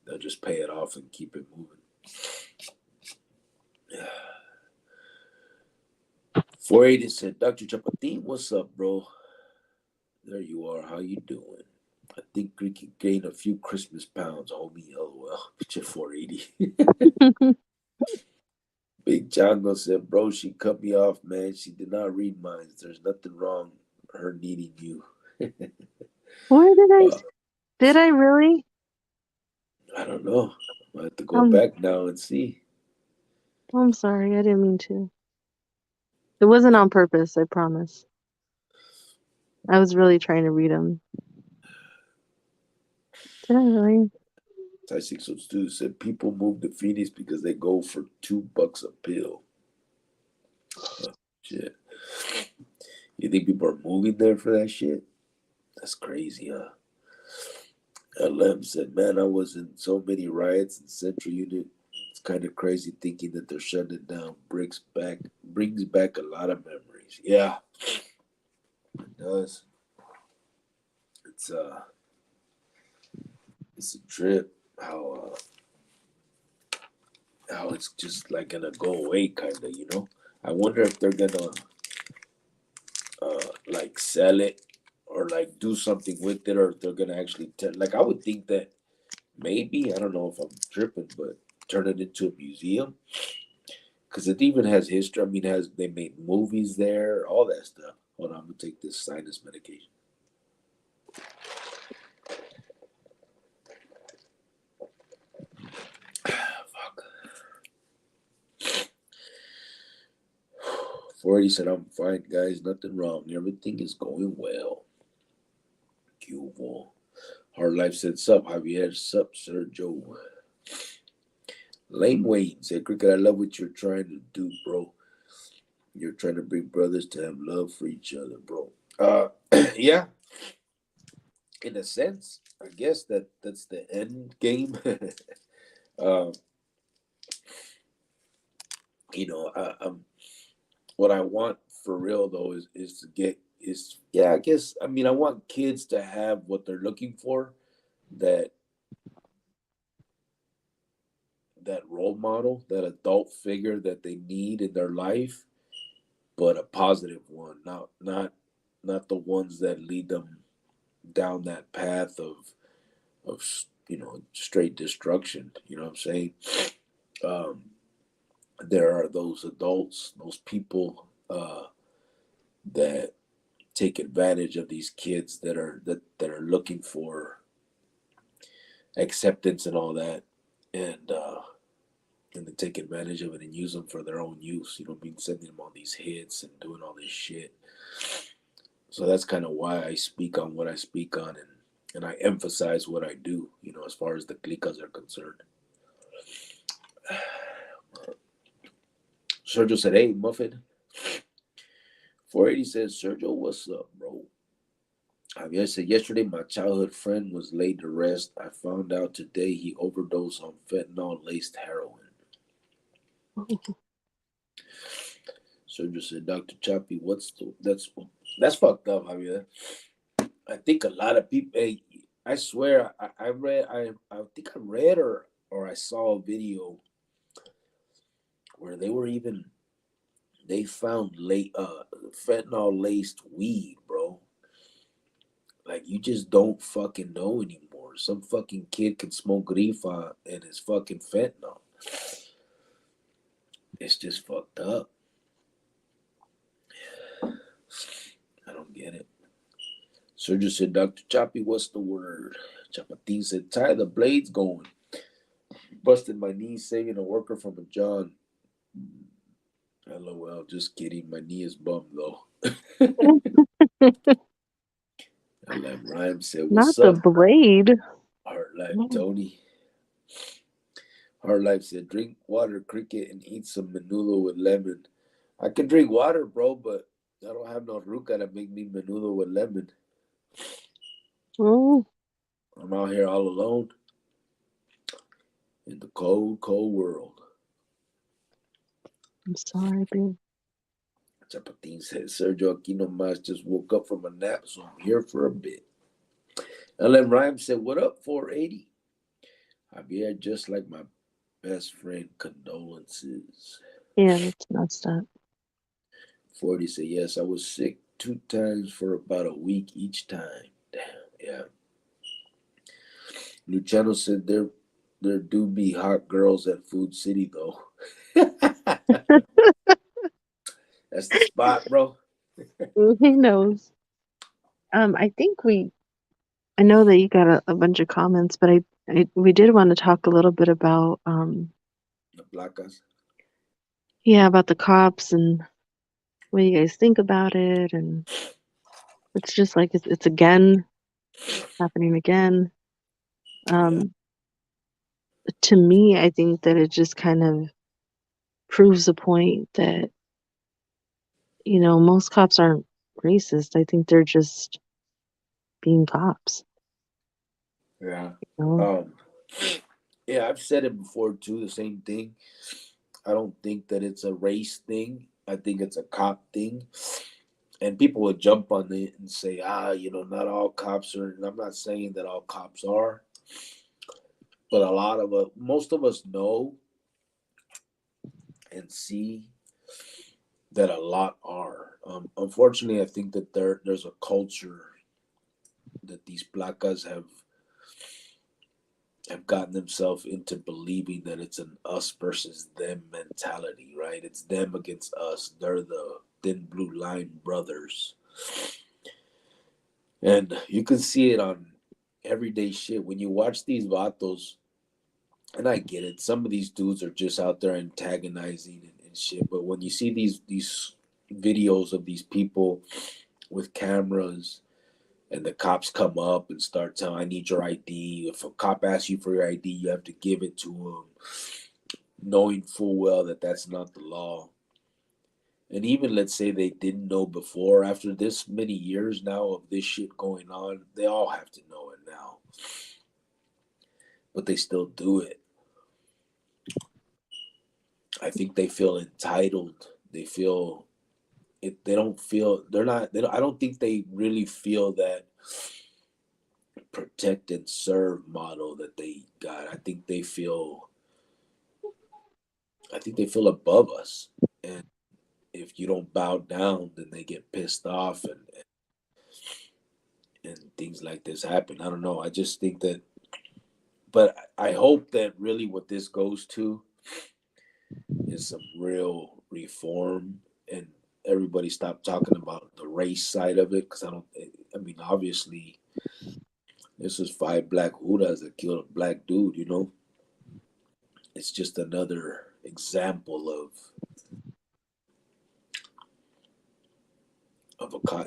they'll just pay it off and keep it moving. 480 said, Dr. Chapatin, what's up, bro? There you are. How you doing? I think we can gain a few Christmas pounds, homie. LOL. Picture 480. Big Chango said, bro, she cut me off, man. She did not read mine. There's nothing wrong her needing you. Why did I really? I don't know. I have to go back now and see. I'm sorry. I didn't mean to. It wasn't on purpose, I promise. I was really trying to read them. Did I really? Ty 602 said people move to Phoenix because they go for $2 a pill. Oh, shit. You think people are moving there for that shit? That's crazy, huh? LM said, man, I was in so many riots in Central Unit. It's kind of crazy thinking that they're shutting it down. Brings back a lot of memories. Yeah, it does. It's a trip how it's just like gonna go away, kind of, you know. I wonder if they're gonna like sell it or like do something with it, or if they're gonna actually like I would think that maybe, I don't know if I'm tripping, but turn it into a museum because it even has history. I mean, they made movies there, all that stuff. Hold on, I'm gonna take this sinus medication. Fuck. 480 said, I'm fine, guys. Nothing wrong. Everything is going well. Cubo. Hard Life said, sup, Javier. Sup, Sergio. Lane Wayne said, Cricket, I love what you're trying to do, bro. You're trying to bring brothers to have love for each other, bro. Yeah. In a sense, I guess that's the end game. You know, what I want for real though is to get is yeah, I guess I mean I want kids to have what they're looking for, that role model, that adult figure that they need in their life, but a positive one, not the ones that lead them down that path of straight destruction. You know what I'm saying? Um, there are those adults, those people that take advantage of these kids that are looking for acceptance and all that, and they take advantage of it and use them for their own use. You know, being sending them all these hits and doing all this shit. So that's kind of why I speak on what I speak on, and I emphasize what I do. You know, as far as the clicas are concerned. Sergio said, "Hey, Muffin." 480 says, "Sergio, what's up, bro?" Javier said, yesterday my childhood friend was laid to rest. I found out today he overdosed on fentanyl-laced heroin. Sergio said, Dr. Chappie, that's fucked up, Javier. I think a lot of people, hey, I swear, I think I read or I saw a video where they found fentanyl laced weed, bro. Like, you just don't fucking know anymore. Some fucking kid can smoke rifa and it's fucking fentanyl. It's just fucked up. I don't get it. Sergio said, Dr. Chappie, what's the word? Chapatin said, tie the blades going. Busted my knee saving a worker from a John. LOL, just kidding. My knee is bummed though. LM Rhyme said, what's Not up? the blade. Heart Life Tony. Heart Life said, drink water, Cricket, and eat some menudo with lemon. I can drink water, bro, but I don't have no ruca to make me menudo with lemon. Oh. I'm out here all alone. in the cold, cold world. I'm sorry, babe. Chapatin said, Sergio Aquino Mas just woke up from a nap, so I'm here for a bit. LM Rhyme said, what up, 480? Javier, just like my best friend, condolences. Yeah, that's messed up. 40 said, yes, I was sick 2 times for about a week each time. Damn, yeah. Luciano said, there do be hot girls at Food City, though. That's the spot, bro. He knows. I know that you got a bunch of comments, but we did want to talk a little bit about, The placas. yeah, about the cops and what you guys think about it. And it's just like, it's again happening again. To me, I think that it just kind of proves the point that, most cops aren't racist. I think they're just being cops. Yeah. You know? Yeah, I've said it before too, the same thing. I don't think that it's a race thing. I think it's a cop thing. And people would jump on it and say, not all cops are, and I'm not saying that all cops are, but a lot of us, most of us know and see that a lot are. Unfortunately, I think that there's a culture that these placas have gotten themselves into believing that it's an us versus them mentality, right? It's them against us. They're the thin blue line brothers. And you can see it on everyday shit. When you watch these vatos, and I get it, some of these dudes are just out there antagonizing and shit. But when you see these videos of these people with cameras and the cops come up and start telling, I need your ID. If a cop asks you for your ID, you have to give it to him, knowing full well that that's not the law. And even let's say they didn't know before, after this many years now of this shit going on, they all have to know it now. But they still do it. I think they feel entitled. They feel it. They don't feel, they're not, they don't, I don't think they really feel that protect and serve model that they got. I think they feel above us. And if you don't bow down, then they get pissed off and things like this happen. I don't know. I just think that, but I hope that really what this goes to is some real reform and everybody stop talking about the race side of it. Cause I mean, obviously this was 5 black hudas that killed a black dude, It's just another example of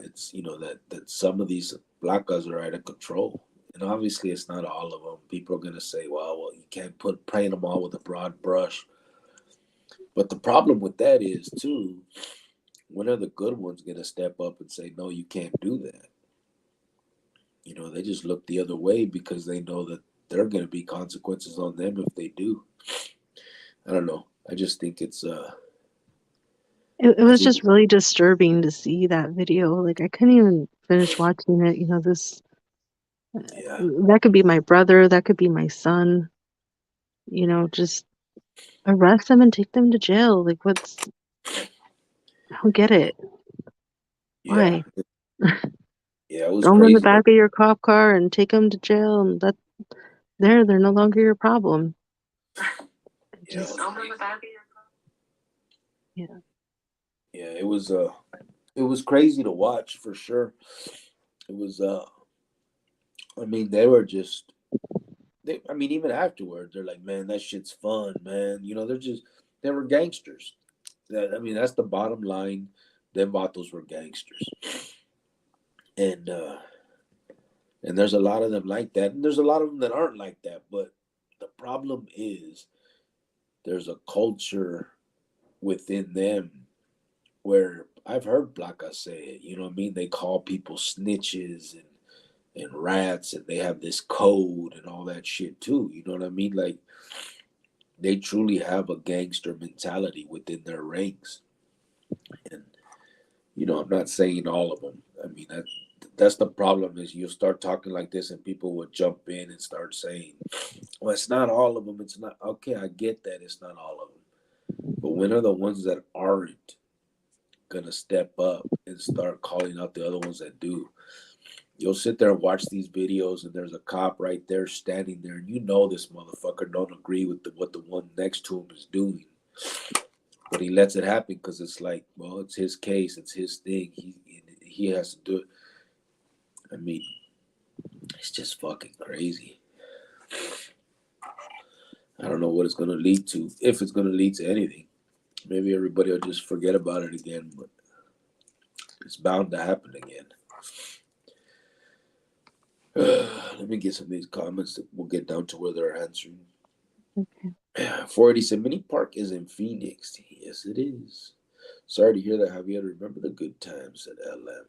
it's that some of these placas are out of control, and obviously it's not all of them. People are gonna say, well, you can't paint them all with a broad brush, but the problem with that is too, when are the good ones gonna step up and say, no, you can't do that? They just look the other way because they know that there are gonna be consequences on them if they do. I don't know. I just think it's It was just really disturbing to see that video. Like, I couldn't even finish watching it. yeah. That could be my brother, that could be my son. Just arrest them and take them to jail. Like, I don't get it. Yeah. Why? Yeah, it was Throw them in the crazy. back of your cop car and take them to jail, and they're no longer your problem. Yeah. Yeah. Yeah, it was crazy to watch for sure. It was I mean, they were just I mean, even afterward, they're like, man, that shit's fun, man. They were gangsters. I mean, that's the bottom line. Them vatos were gangsters. And there's a lot of them like that. And there's a lot of them that aren't like that. But the problem is there's a culture within them where I've heard Blanca say it, you know what I mean? They call people snitches and rats, and they have this code and all that shit too. You know what I mean? Like, they truly have a gangster mentality within their ranks. And I'm not saying all of them. I mean, that's the problem is you start talking like this and people will jump in and start saying, well, it's not all of them. It's not. Okay, I get that it's not all of them. But when are the ones that aren't going to step up and start calling out the other ones that do? You'll sit there and watch these videos and there's a cop right there standing there and this motherfucker don't agree with what the one next to him is doing. But he lets it happen because it's like, well, it's his case. It's his thing. He has to do it. I mean, it's just fucking crazy. I don't know what it's going to lead to, if it's going to lead to anything. Maybe everybody will just forget about it again, but it's bound to happen again. Let me get some of these comments that we'll get down to where they're answering. Okay. 480 said, Mini Park is in Phoenix. Yes, it is. Sorry to hear that, Javier. Remember the good times, said LM.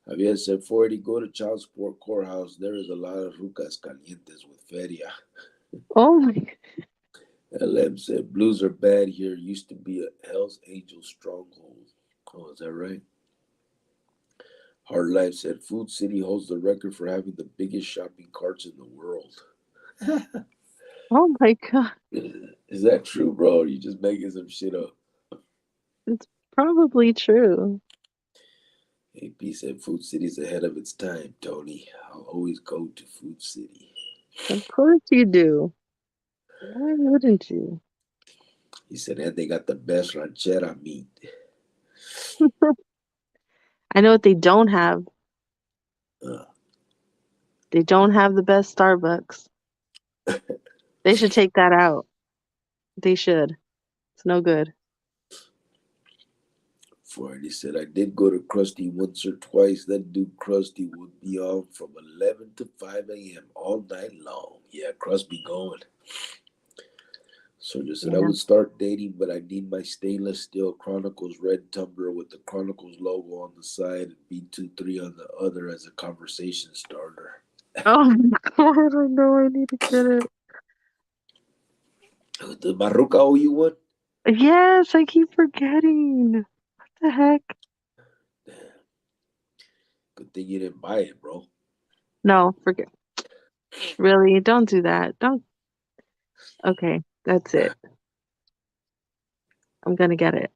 Javier said, 480, go to child support courthouse. There is a lot of rucas calientes with feria. Oh my God. LM said, blues are bad here. Used to be a Hell's Angel stronghold. Oh, is that right? Hard Life said, Food City holds the record for having the biggest shopping carts in the world. Oh my God. Is that true, bro? Or are you just making some shit up? It's probably true. AP said, Food City's ahead of its time, Tony. I'll always go to Food City. Of course you do. Why wouldn't you? He said, and they got the best ranchera meat. I know what they don't have. Uh, They don't have the best Starbucks. They should take that out. They should. It's no good. He said, I did go to Krusty once or twice. That dude Krusty would be on from 11 to 5 a.m. all night long. Yeah, Krusty be going. So just said, I would start dating, but I need my stainless steel Chronicles red tumbler with the Chronicles logo on the side and B23 on the other as a conversation starter. Oh my God, I know I need to get it. The Maruca owe you one? Yes, I keep forgetting. What the heck? Damn. Good thing you didn't buy it, bro. No, forget. Really? Don't do that. Don't. Okay, that's it. I'm gonna get it.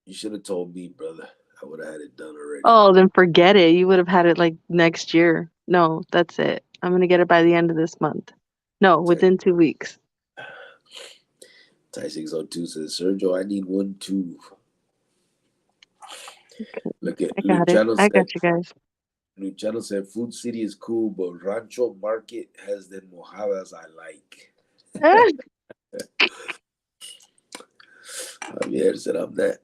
You should have told me, brother. I would have had it done already. Oh, then forget it. You would have had it like next year. No, that's it. I'm gonna get it by the end of this month. No, within 2 weeks. Ty602 says, Sergio, I need one too. Look at I got it. I got you guys. Luciano said, Food City is cool, but Rancho Market has the mojadas I like. Javier said, I'm that.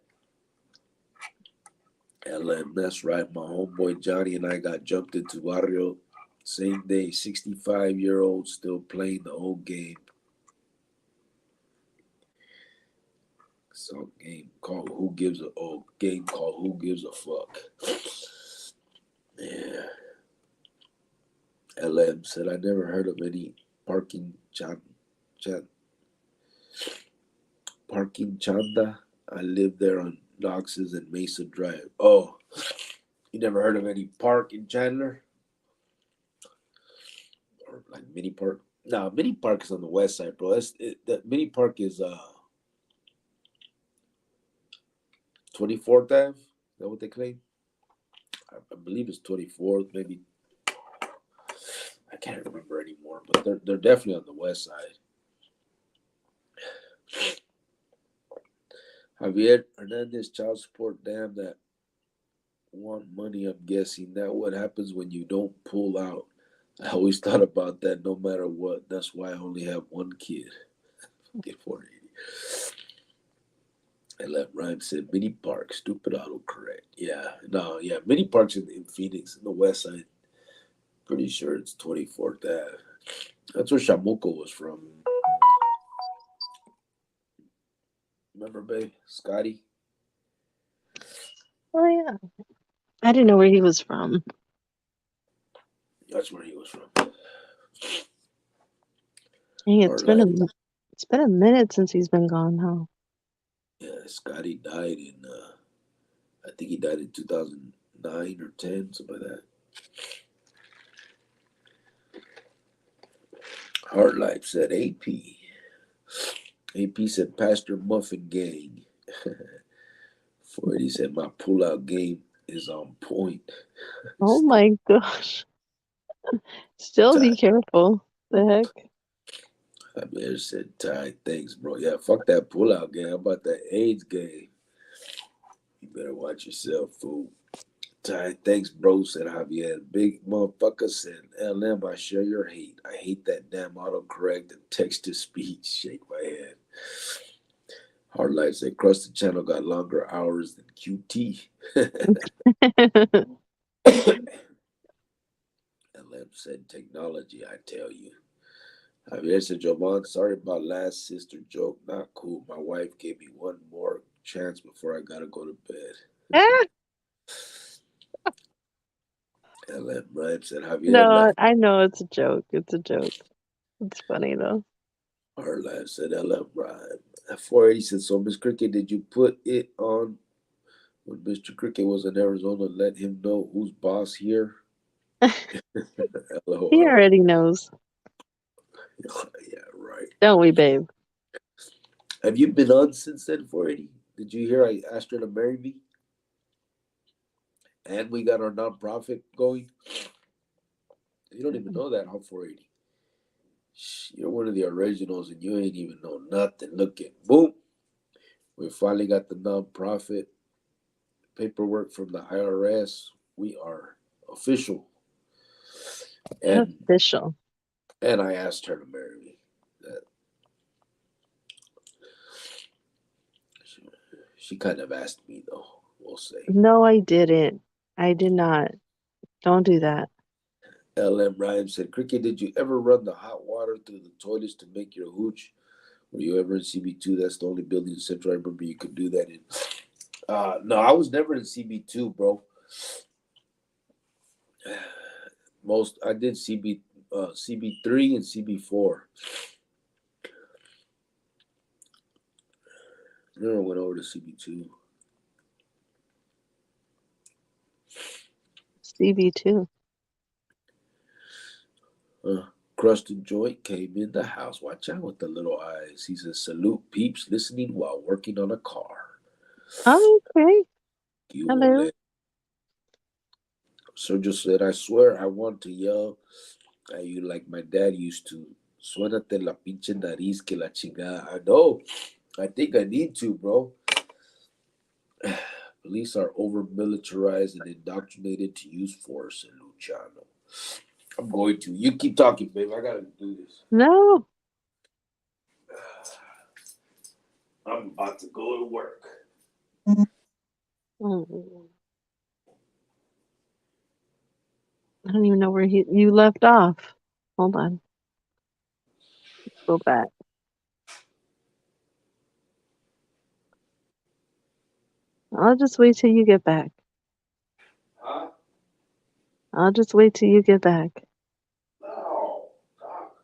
LM, that's right. My homeboy Johnny and I got jumped into Barrio same day. 65-year-old still playing the old game. Some game called Who Gives a Fuck. Yeah. LM said, I never heard of any parking chanda. I live there on Knox's and Mesa Drive. Oh, you never heard of any park in Chandler? Or like mini park? No, mini park is on the west side, bro. That mini park is 24th Ave. Is that what they claim? I believe it's 24th, maybe. I can't remember anymore, but they're definitely on the west side. Javier Hernandez, child support, damn, that want money, I'm guessing. That what happens when you don't pull out. I always thought about that no matter what. That's why I only have one kid. Get 480. I let Rhyme said mini park, stupid autocorrect. Yeah, mini parks in Phoenix, in the west side. Pretty sure it's 24th Ave. That's where Shamuko was from. Remember, babe? Scotty? Oh yeah. I didn't know where he was from. That's where he was from. Dang, it's It's been a minute since he's been gone, huh? Yeah, Scotty died in, I think he died in 2009 or 10, something like that. Hard Life said AP. AP said Pastor Muffin Gang. 480 said my pullout game is on point. Oh my gosh. Still be careful. The heck? Javier said, Ty, thanks, bro. Yeah, fuck that pullout game. How about that AIDS game? You better watch yourself, fool. Ty, thanks, bro, said Javier. Big motherfucker said, LM, I share your hate. I hate that damn autocorrect and text to speech. Shake my head. Hard Life said, Crust the channel got longer hours than QT. LM said, technology, I tell you. Javier said, Jovan, sorry about last sister joke. Not cool. My wife gave me one more chance before I gotta go to bed. LM Rhyme said, Javier No, left. I know it's a joke. It's a joke. It's funny though. Hard Life said, LM Rhyme. 480 said, so Miss Cricket, did you put it on when Mr. Cricket was in Arizona? Let him know who's boss here. LOL. He already knows. Yeah, right. Don't we, babe? Have you been on since then, 480? Did you hear I asked her to marry me? And we got our nonprofit going. You don't even know that, huh, 480? You're one of the originals and you ain't even know nothing. Look at, boom. We finally got the nonprofit paperwork from the IRS. We are official. And Official. And I asked her to marry me. She kind of asked me, though, we'll say. No, I didn't. I did not. Don't do that. LM Rhyme said, Cricket, did you ever run the hot water through the toilets to make your hooch? Were you ever in CB2? That's the only building in Central I remember you could do that in. No, I was never in CB2, bro. I did CB3 and CB4. Never went over to CB2. CB2. Crusted Joint came in the house. Watch out with the little eyes. He says, salute peeps listening while working on a car. Okay. You Hello. will let. Sergio said, I swear I want to yell at you like my dad used to. Suénate la pinche nariz que la chingada. I know. I think I need to, bro. Police are over-militarized and indoctrinated to use force in Luciano. I'm going to. You keep talking, babe. I got to do this. No. I'm about to go to work. Oh. I don't even know where you left off. Hold on. Go back. I'll just wait till you get back. Huh? I'll just wait till you get back. No. Talk.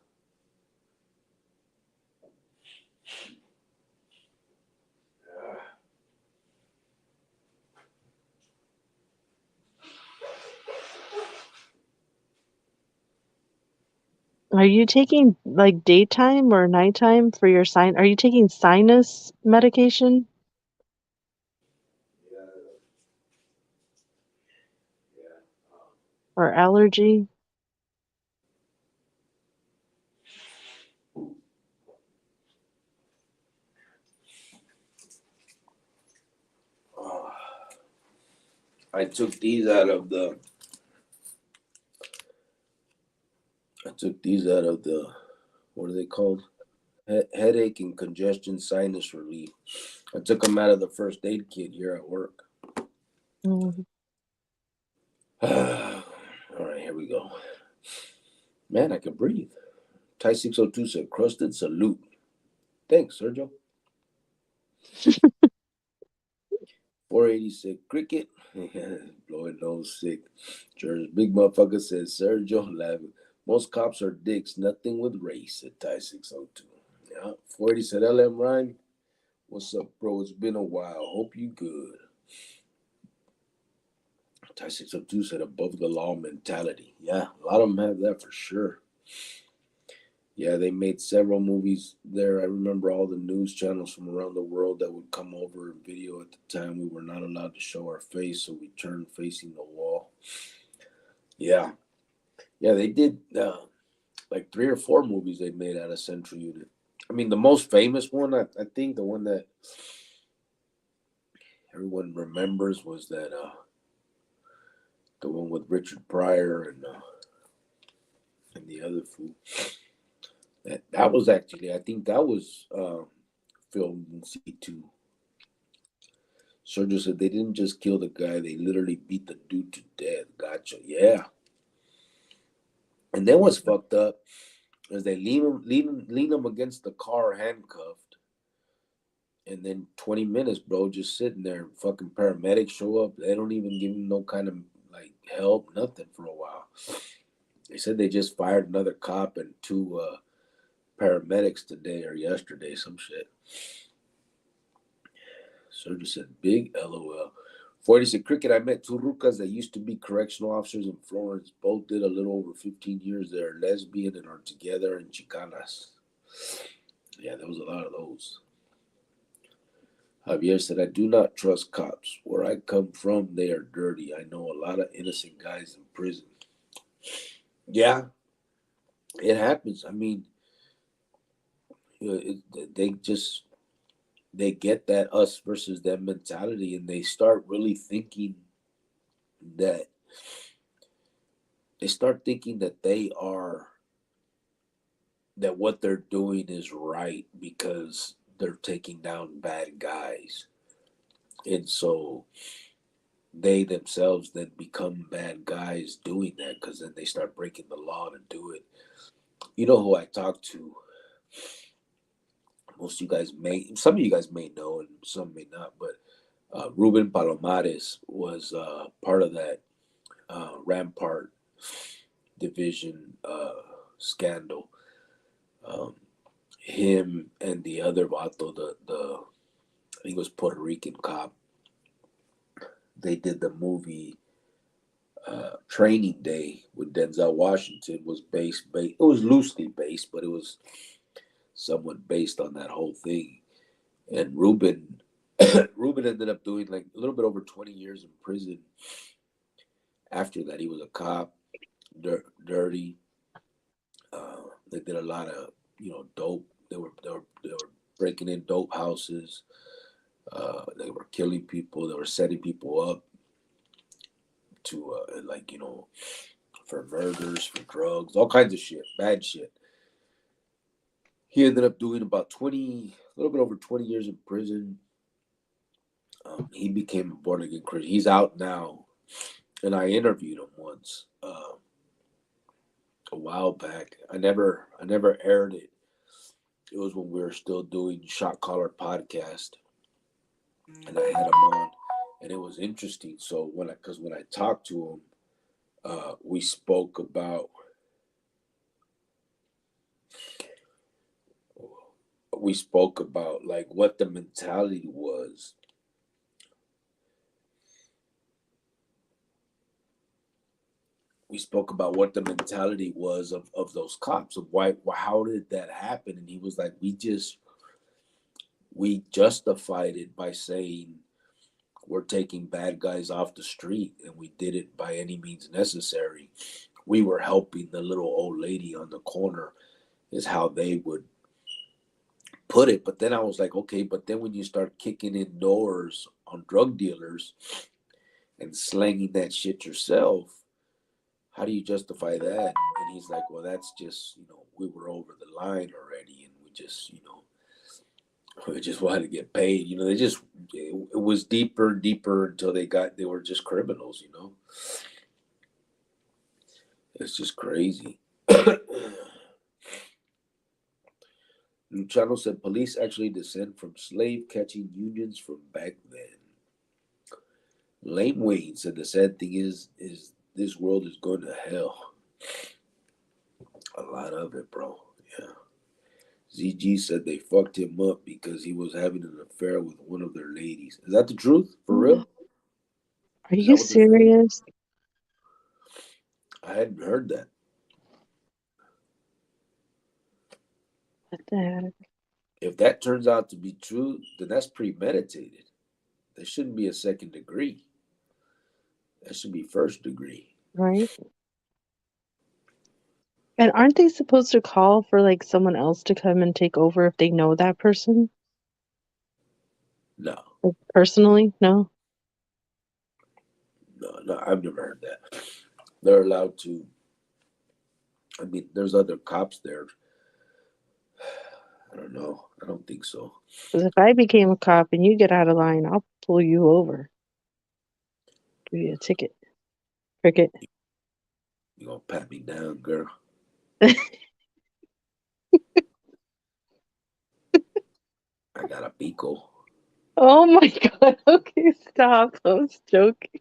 Are you taking like daytime or nighttime for your sign? Are you taking sinus medication or allergy? I took these out of the. What are they called? Headache and congestion sinus relief. I took them out of the first aid kit here at work. Mm. All right, here we go. Man, I can breathe. Ty 602 said, crusted salute. Thanks, Sergio. 480 said, cricket. Blowing nose sick. George, big motherfucker says, Sergio, laughing. Most cops are dicks, nothing with race, said Ty 602. Yeah, Yeah. 40 said, LM Ryan, what's up, bro? It's been a while. Hope you good. Ty602 said, above the law mentality. Yeah, a lot of them have that for sure. Yeah, they made several movies there. I remember all the news channels from around the world that would come over and video. At the time, we were not allowed to show our face, so we turned facing the wall. Yeah. Yeah, they did like 3 or 4 movies they made out of Central Unit. I mean, the most famous one, I think the one that everyone remembers was that the one with Richard Pryor and the other fool. That was actually, I think that was filmed in C2. Sergio said they didn't just kill the guy, they literally beat the dude to death. Gotcha. Yeah. And then what's fucked up is they lean him against the car handcuffed. And then 20 minutes, bro, just sitting there. Fucking paramedics show up. They don't even give him no kind of like help, nothing for a while. They said they just fired another cop and 2 paramedics today or yesterday, some shit. Sergio said, big LOL. 40 said, Cricket, I met 2 rucas that used to be correctional officers in Florence. Both did a little over 15 years. They're lesbian and are together in Chicanas. Yeah, there was a lot of those. Javier said, I do not trust cops. Where I come from, they are dirty. I know a lot of innocent guys in prison. Yeah, it happens. I mean, they get that us versus them mentality, and they start really thinking that that what they're doing is right because they're taking down bad guys. And so they themselves then become bad guys doing that because then they start breaking the law to do it. You know who I talked to? Some of you guys may know and some may not, but Ruben Palomares was part of that Rampart division scandal. Him and the other vato, I think it was Puerto Rican cop, they did the movie Training Day with Denzel Washington. It was loosely based, but it was somewhat based on that whole thing. And Ruben ended up doing like a little bit over 20 years in prison. After that, he was a cop, dirty. They did a lot of dope. They were breaking in dope houses. They were killing people. They were setting people up to for murders, for drugs, all kinds of shit, bad shit. He ended up doing about a little bit over 20 years in prison. He became a born again Christian. He's out now, and I interviewed him once a while back. I never aired it. It was when we were still doing Shot Caller Podcast, and I had him on, and it was interesting. So when I talked to him, we spoke about like what the mentality was. We spoke about what the mentality was of those cops, of how did that happen? And he was like, we justified it by saying we're taking bad guys off the street, and we did it by any means necessary. We were helping the little old lady on the corner, is how they would put it. But then I was like, okay, but then when you start kicking in doors on drug dealers and slanging that shit yourself, how do you justify that? And he's like, well, that's just, we were over the line already, and we just wanted to get paid. It was deeper and deeper until they were just criminals, It's just crazy. Luciano said police actually descend from slave catching unions from back then. Lame Wayne said the sad thing is this world is going to hell. A lot of it, bro. Yeah. ZG said they fucked him up because he was having an affair with one of their ladies. Is that the truth? For real? Are Is you that what they're saying? serious? I hadn't heard that. What the heck? If that turns out to be true, then that's premeditated. There shouldn't be a second degree. That should be first degree. Right? And aren't they supposed to call for like someone else to come and take over if they know that person? No, Like, personally? No? no, I've never heard that. They're allowed to. I mean, there's other cops there. I don't know. I don't think so. Because if I became a cop and you get out of line, I'll pull you over. Give you a ticket. Cricket. You gonna pat me down, girl? I got a pico. Oh my God. Okay, stop. I was joking.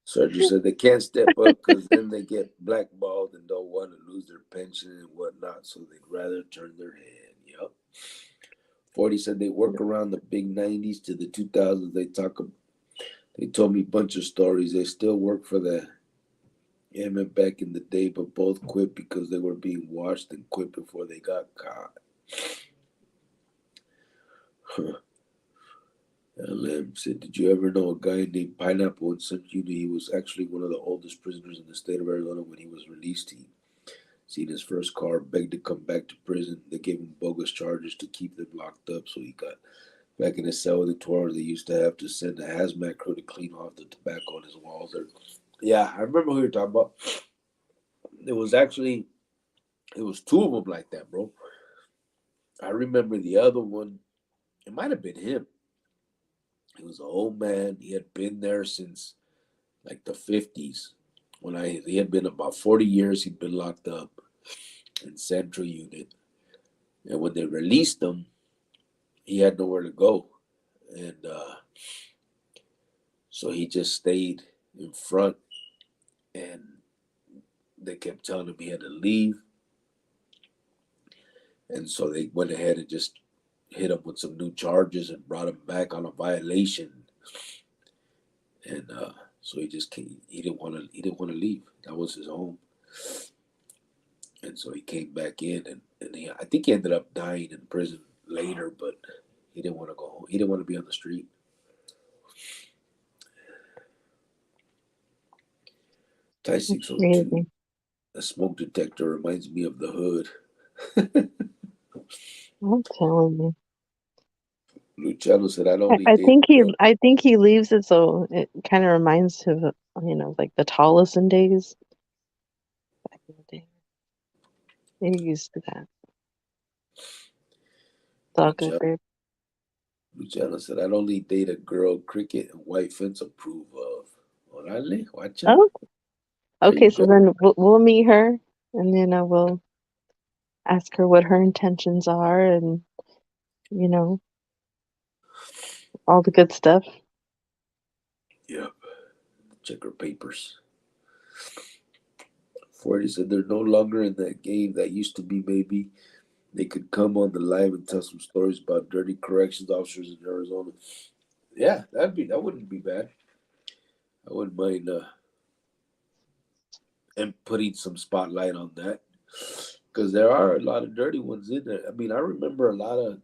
Surgery said they can't step up because then they get blackballed and don't want to lose their pension and whatnot, so they'd rather turn their head. Yep. 40 said they work around the big 90s to the 2000s. They told me a bunch of stories. They still work for the Yemen back in the day, but both quit because they were being watched and quit before they got caught. LM said, did you ever know a guy named Pineapple in Sun Unit? He was actually one of the oldest prisoners in the state of Arizona when he was released. He seen his first car, begged to come back to prison. They gave him bogus charges to keep them locked up, so he got back in his cell with the tour. They used to have to send a hazmat crew to clean off the tobacco on his walls. Yeah, I remember who you're talking about. It was two of them like that, bro. I remember the other one. It might have been him. He was an old man. He had been there since like the 50s. He had been about 40 years, he'd been locked up in Central Unit. And when they released him, he had nowhere to go. And so he just stayed in front, and they kept telling him he had to leave. And so they went ahead and just hit him with some new charges and brought him back on a violation. And so he just came, he didn't want to leave. That was his home. And so he came back in, and I think he ended up dying in prison later, but he didn't want to go home. He didn't want to be on the street. Ty 602, a smoke detector reminds me of the hood. I'm telling you. Luciano said, I think he leaves it so it kind of reminds him of, like the Tollison days back in the day. They're used to that. It's all good, babe. Luciano said, I'd only date a girl Cricket and White Fence approve of. Orale, watch out. Oh, okay, so then we'll meet her, and then I will ask her what her intentions are, and all the good stuff. Yep. Check her papers. 40 said they're no longer in that game. That used to be maybe they could come on the live and tell some stories about dirty corrections officers in Arizona. Yeah, that wouldn't be bad. I wouldn't mind and putting some spotlight on that, because there are a lot of dirty ones in there. I mean, I remember man.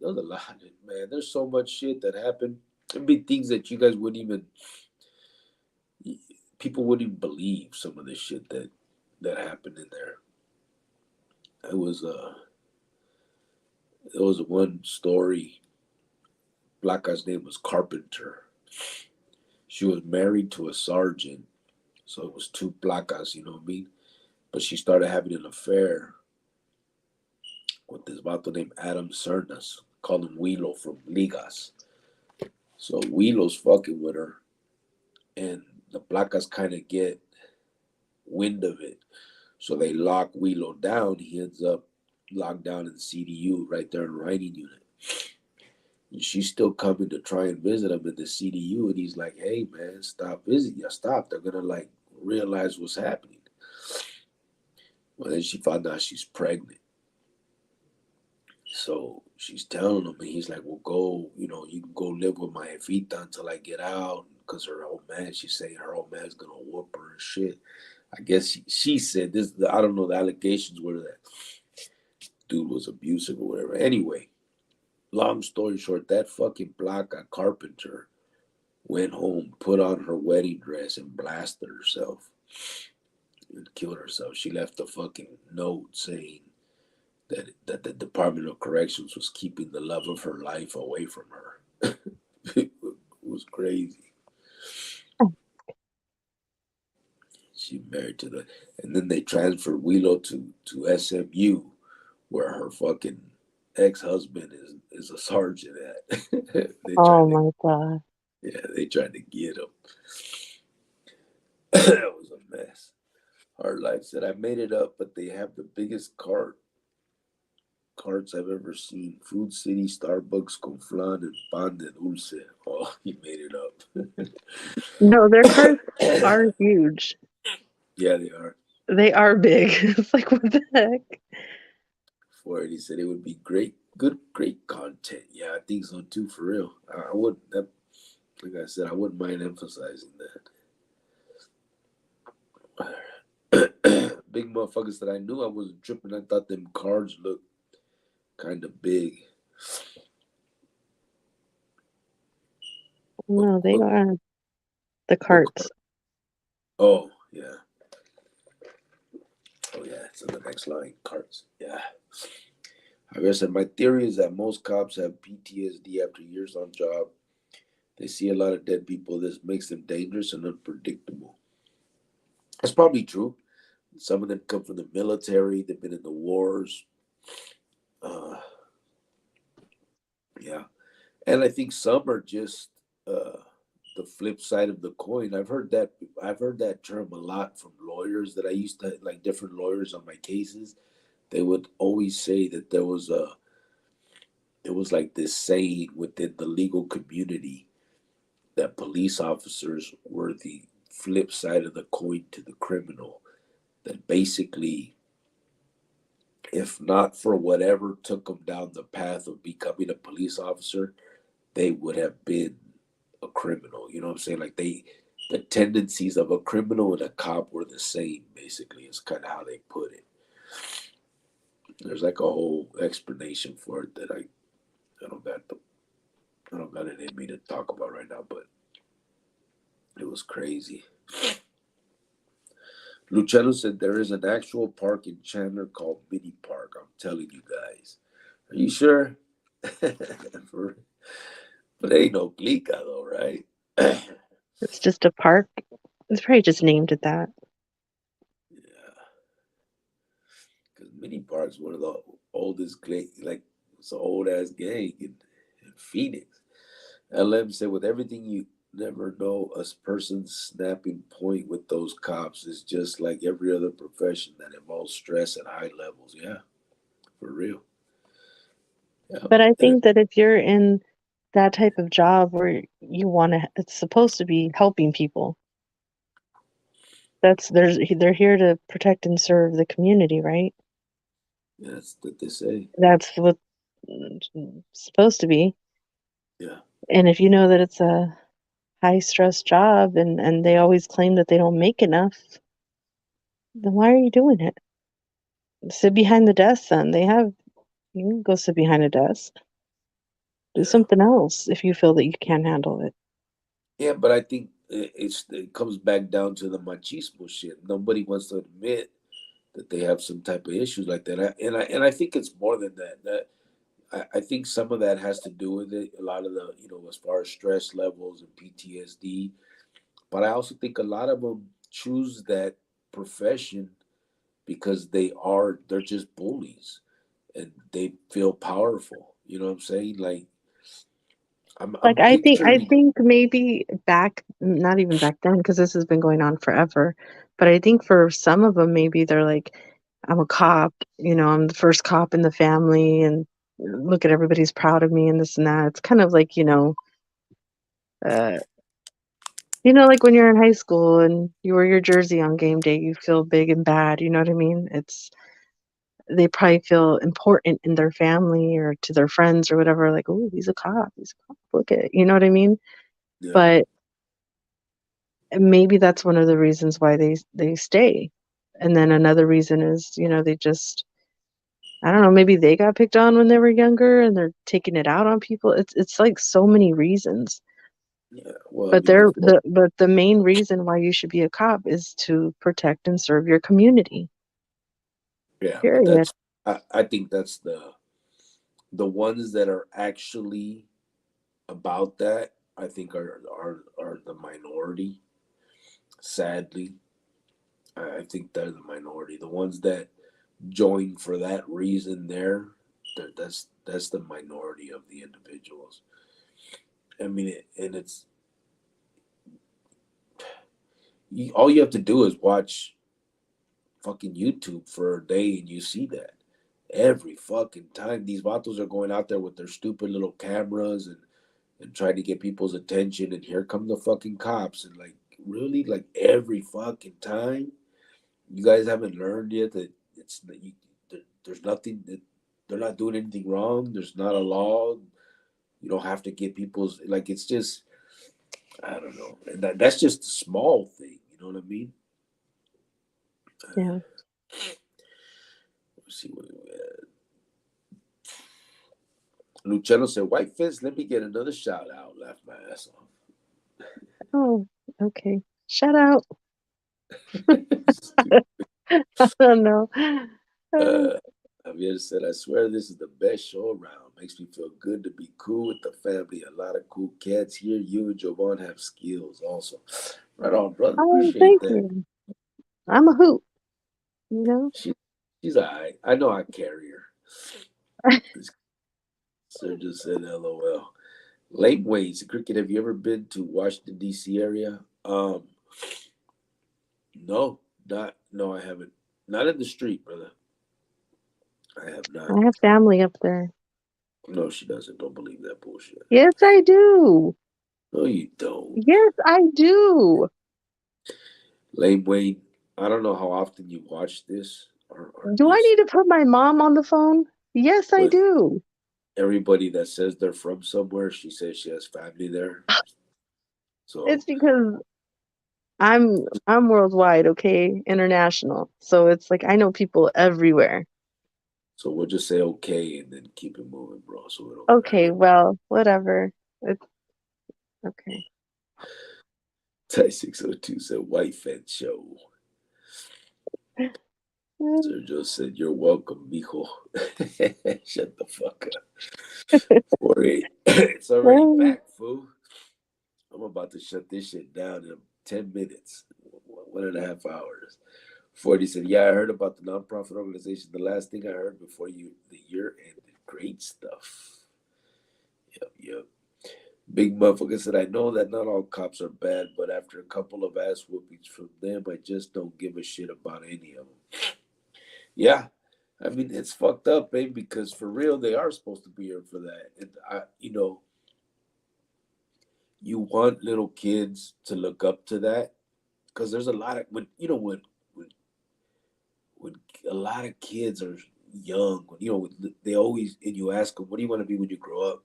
There's so much shit that happened. There'd be things that you guys people wouldn't even believe some of the shit that happened in there. It was there was one story. Black guy's name was Carpenter. She was married to a sergeant, so it was two placas, you know what I mean? But she started having an affair with this vato named Adam Cernas, called him Wilo from Ligas. So Wilo's fucking with her, and the placas kind of get wind of it. So they lock Wilo down. He ends up locked down in the CDU right there in the writing unit. And she's still coming to try and visit him in the CDU, and he's like, hey man, stop visiting. Yeah, stop. They're gonna like realize what's happening. Well, then she found out she's pregnant. So she's telling him, and he's like, "Well, go. You can go live with my jefita until I get out." Because her old man, she's saying her old man's gonna whoop her and shit. I guess she said this. I don't know. The allegations were that dude was abusive or whatever. Anyway, long story short, that fucking Placa Carpenter went home, put on her wedding dress, and blasted herself and killed herself. She left a fucking note saying that the Department of Corrections was keeping the love of her life away from her. It was crazy. She married to and then they transferred Willow to SMU, where her fucking ex-husband is a sergeant at. Oh my God. Yeah, they tried to get him. That was a mess. Hard Life said, I made it up, but they have the biggest carts I've ever seen. Food City, Starbucks, Conflan, and Pan de Dulce. Oh, he made it up. No, their carts are huge. Yeah, they are. They are big. It's like, what the heck? 480 said it would be great content. Yeah, I think so too, for real. I would, like I said, I wouldn't mind emphasizing that. Big motherfuckers that I knew, I wasn't tripping. I thought them cards looked kind of big. No, they are. The carts. Oh, yeah. Oh, yeah, it's in the next line. Carts. Yeah. Javier said, my theory is that most cops have PTSD after years on job. They see a lot of dead people. This makes them dangerous and unpredictable. That's probably true. Some of them come from the military. They've been in the wars. Yeah. And I think some are just the flip side of the coin. I've heard that term a lot from lawyers that I used to, like, different lawyers on my cases. They would always say that there was like this saying within the legal community that police officers were the flip side of the coin to the criminal. That basically, if not for whatever took them down the path of becoming a police officer, they would have been a criminal. You know what I'm saying? Like, the tendencies of a criminal and a cop were the same, basically, is kind of how they put it. There's like a whole explanation for it that I don't got it in me to talk about right now, but it was crazy. Luciano said there is an actual park in Chandler called Mini Park. I'm telling you guys. Are you sure? But ain't no Glica though, right? It's just a park. It's probably just named it that. Yeah. Because Mini Park's one of the oldest, like, it's an old ass gang in Phoenix. LM said, with everything you never know, a person's snapping point with those cops is just like every other profession that involves stress at high levels. Yeah, for real. Yeah. But I think that if you're in that type of job where you want to, it's supposed to be helping people. They're here to protect and serve the community, right? Yeah, that's what they say. That's what it's supposed to be. Yeah. And if you know that it's a high stress job and they always claim that they don't make enough, then why are you doing it? Sit behind the desk then. You can go sit behind a desk. Do something else if you feel that you can't handle it. Yeah, but I think it comes back down to the machismo shit. Nobody wants to admit that they have some type of issues like that. And I think it's more than that. I think some of that has to do with it. A lot of the, as far as stress levels and PTSD. But I also think a lot of them choose that profession because they're just bullies and they feel powerful. You know what I'm saying? Like, I'm I picturing. think maybe not even back then, because this has been going on forever. But I think for some of them, maybe they're like, I'm a cop, I'm the first cop in the family, and look at everybody's proud of me and this and that. It's kind of like, uh, like when you're in high school and you wear your jersey on game day, you feel big and bad. You know what I mean? they probably feel important in their family or to their friends or whatever, like, oh, he's a cop, look at it, you know what I mean? Yeah. But maybe that's one of the reasons why they stay. And then another reason is, they just, I don't know, maybe they got picked on when they were younger and they're taking it out on people. It's like so many reasons. Yeah. Well, But the main reason why you should be a cop is to protect and serve your community. yeah, but Period. I think that's the ones that are actually about that, I think are the minority. Sadly, I think they're the minority. The ones that join for that reason, that's the minority of the individuals. I mean, and it's all you have to do is watch fucking YouTube for a day, and you see that every fucking time these vatos are going out there with their stupid little cameras and trying to get people's attention, and here come the fucking cops, and like really, like every fucking time. You guys haven't learned yet that there's nothing that they're not doing anything wrong. There's not a law. You don't have to get people's like. It's just I don't know. And that's just a small thing. You know what I mean? Yeah. Let's see what we had. Luciano said, "White fence. Let me get another shout out." Laughed my ass off. Oh, okay. Shout out. I don't know. Javier said, "I swear this is the best show around. Makes me feel good to be cool with the family. A lot of cool cats here. You and Jovan have skills also." Right on, brother. Oh, Appreciate thank that. you. I'm a hoot, you know? She's all right. I know I carry her. Sir just said, "LOL." Late Ways, Cricket. Have you ever been to Washington D.C. area? No, no, I haven't. Not in the street, brother. I have not. I have family up there. No, she doesn't. Don't believe that bullshit. Yes, I do. No, you don't. Yes, I do. Lane Wayne, I don't know how often you watch this or Do I just need to put my mom on the phone? Yes, I with do. everybody that says they're from somewhere, she says she has family there. So It's because I'm worldwide, okay? International. So it's like I know people everywhere. we'll just say okay and then keep it moving, bro. So we don't Okay, well, whatever. It's okay. Ty 602 said white fence show. Sergio said, "You're welcome, mijo." Shut the fuck up. 48. It's already back, fool. I'm about to shut this shit down in 10 minutes, 1.5 hours. 40 said, "Yeah, I heard about the nonprofit organization. The last thing I heard before the year ended. Great stuff." Yep. Big motherfucker said, "I know that not all cops are bad, but after a couple of ass whoopings from them, I just don't give a shit about any of them." Yeah. I mean, it's fucked up, babe, because for real, they are supposed to be here for that. And you want little kids to look up to that because there's a lot of when a lot of kids are young, they always and you ask them, "What do you want to be when you grow up?"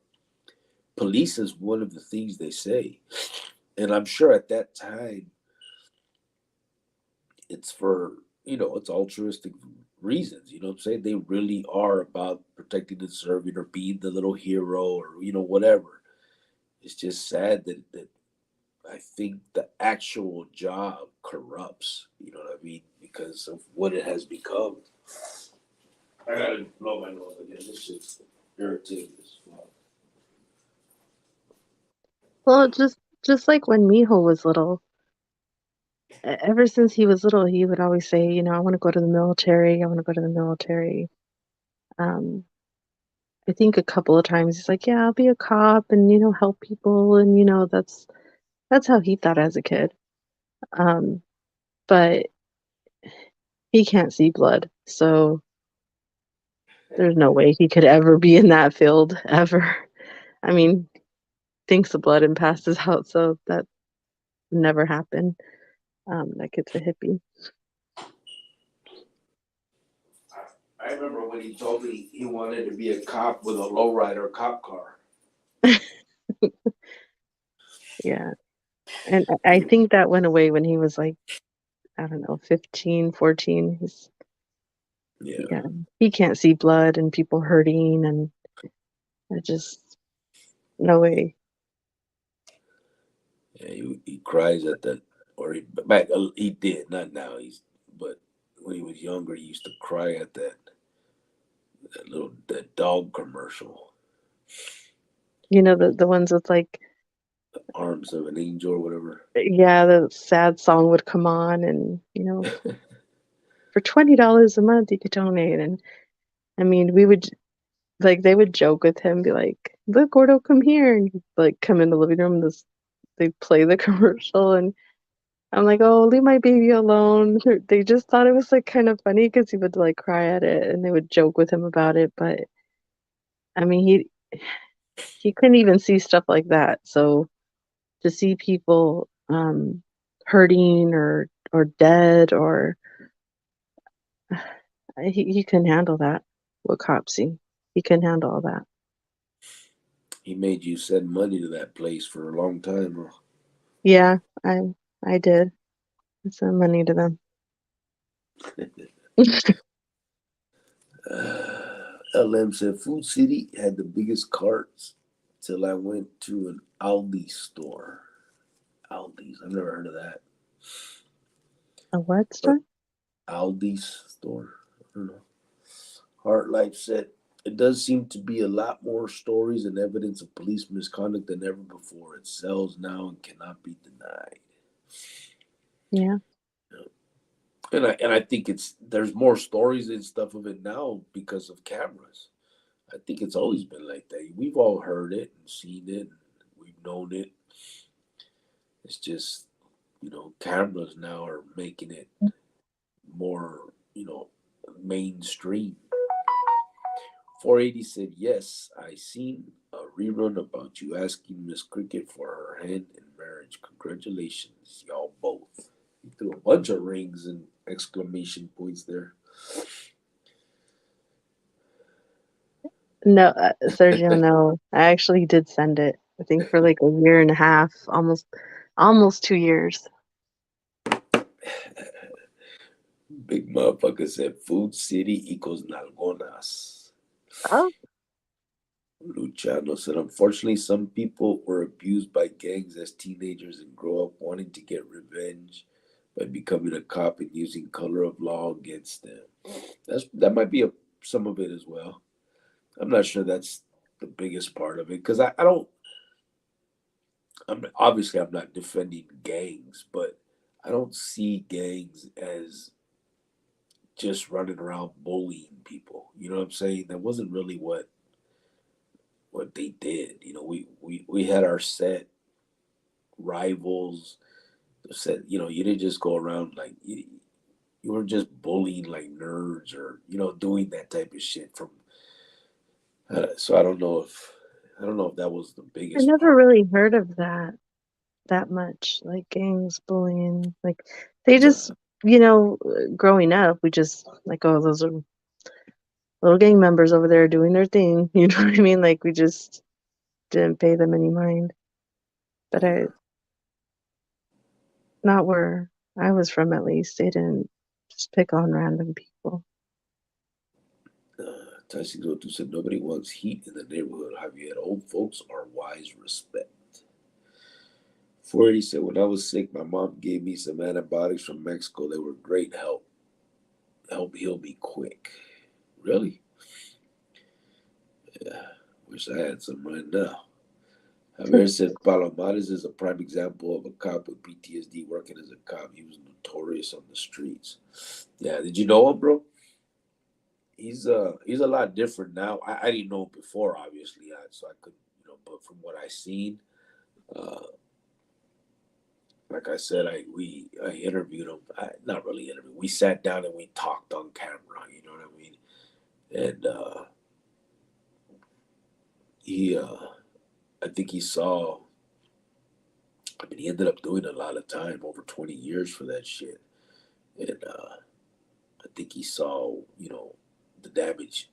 Police is one of the things they say, and I'm sure at that time it's for it's altruistic reasons. You know what I'm saying? They really are about protecting and serving or being the little hero or whatever. It's just sad that I think the actual job corrupts. You know what I mean? Because of what it has become. I gotta blow my nose again. This shit's irritating as fuck. Well, just like when Mijo was little, ever since he was little, he would always say, I want to go to the military. I want to go to the military. Um, I think a couple of times he's like, yeah, I'll be a cop and, help people. And, that's how he thought as a kid. But he can't see blood. So there's no way he could ever be in that field ever. I mean, thinks of blood and passes out. So that never happened. That kid's a hippie. I I remember when he told me he wanted to be a cop with a lowrider cop car. Yeah. And I think that went away when he was like, I don't know, 15, 14. Yeah. He can't see blood and people hurting, and I just, no way. Yeah, he cries at that, or he did, not now. But when he was younger, he used to cry at that dog commercial, You know, the ones with like, Arms of an Angel or whatever. yeah, the sad song would come on, and for $20 a month you could donate. And I mean, we would like, they would joke with him, be like, "Look, Gordo, come here," and he'd like come in the living room. They'd play the commercial, and I'm like, "Oh, leave my baby alone." They just thought it was like kind of funny because he would like cry at it, and they would joke with him about it. But I mean, he couldn't even see stuff like that. So to see people hurting or dead, or he couldn't handle that. What cops see, he couldn't handle all that. He made you send money to that place for a long time, huh? Yeah, I did. I sent money to them. LM said Food City had the biggest carts till I went to an Aldi store. Aldi's, I've never heard of that. A what store? Aldi's store. I don't know. Heart Life said it does seem to be a lot more stories and evidence of police misconduct than ever before. It sells now and cannot be denied. Yeah. And I think there's more stories and stuff of it now because of cameras. I think it's always been like that. We've all heard it and seen it, and we've known it. It's just, cameras now are making it more, mainstream. 480 said, yes, I seen a rerun about you asking Miss Cricket for her hand in marriage. Congratulations, y'all both. He threw a bunch of rings and exclamation points there. No, Sergio, no. I actually did send it. I think for like a year and a half, almost 2 years. Big motherfucker said Food City equals Nalgonas. Oh, Luciano said, unfortunately, some people were abused by gangs as teenagers and grow up wanting to get revenge by becoming a cop and using color of law against them. That might be some of it as well. I'm not sure that's the biggest part of it because I don't. Obviously I'm not defending gangs, but I don't see gangs as just running around bullying people. You know what I'm saying? That wasn't really what they did. We had our set rivals. Set, you didn't just go around like you weren't just bullying like nerds or doing that type of shit from. So I don't know if that was the I biggest never part. really heard of that much, like gangs, bullying. Like they just, growing up, we just like, oh, those are little gang members over there doing their thing. You know what I mean? Like we just didn't pay them any mind. But not where I was from, at least. They didn't just pick on random people. Tyson Gotu said nobody wants heat in the neighborhood. Have you had old folks or wise respect? 480 said when I was sick, my mom gave me some antibiotics from Mexico. They were great help heal me quick. Really? Yeah. Wish I had some right now. Javier said Palomares is a prime example of a cop with PTSD working as a cop. He was notorious on the streets. Yeah, did you know him, bro? He's a lot different now. I didn't know him before, obviously, so I couldn't, but from what I seen, uh, like I said, I interviewed him. Not really interviewed. We sat down and we talked on camera. You know what I mean? And I think he saw. I mean, he ended up doing a lot of time, over 20 years for that shit. And I think he saw, the damage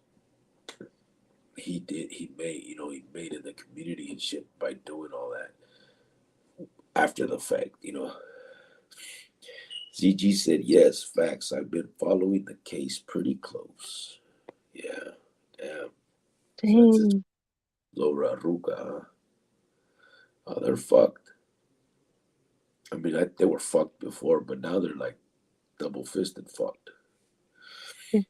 he made in the community and shit by doing all that after the fact, ZG said, yes, facts. I've been following the case pretty close. Yeah, damn. So that's his Dang. Laura Ruga, huh? Oh, they're fucked. I mean, they were fucked before, but now they're like double-fisted fucked. Yeah.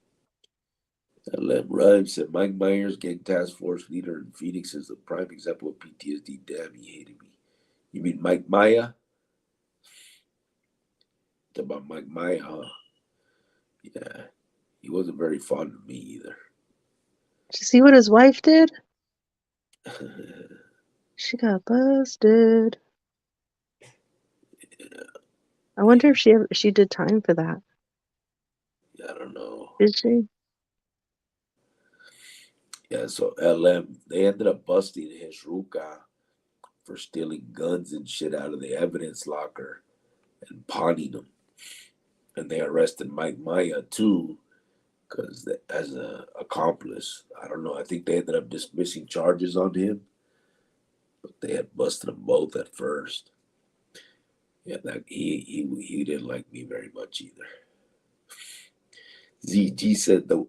Lem Rhymes said, Mike Myers, gang task force leader in Phoenix, is the prime example of PTSD. Damn, he hated me. You mean Mike Maya? Talk about Mike Maya, huh? Yeah, he wasn't very fond of me either. Did you see what his wife did? She got busted. Yeah, I wonder if she did time for that. I don't know. Did she? Yeah, so LM, they ended up busting his Ruka for stealing guns and shit out of the evidence locker and pawning them. And they arrested Mike Maya too, because as an accomplice. I don't know. I think they ended up dismissing charges on him, but they had busted them both at first. Yeah, that he didn't like me very much either. ZG said the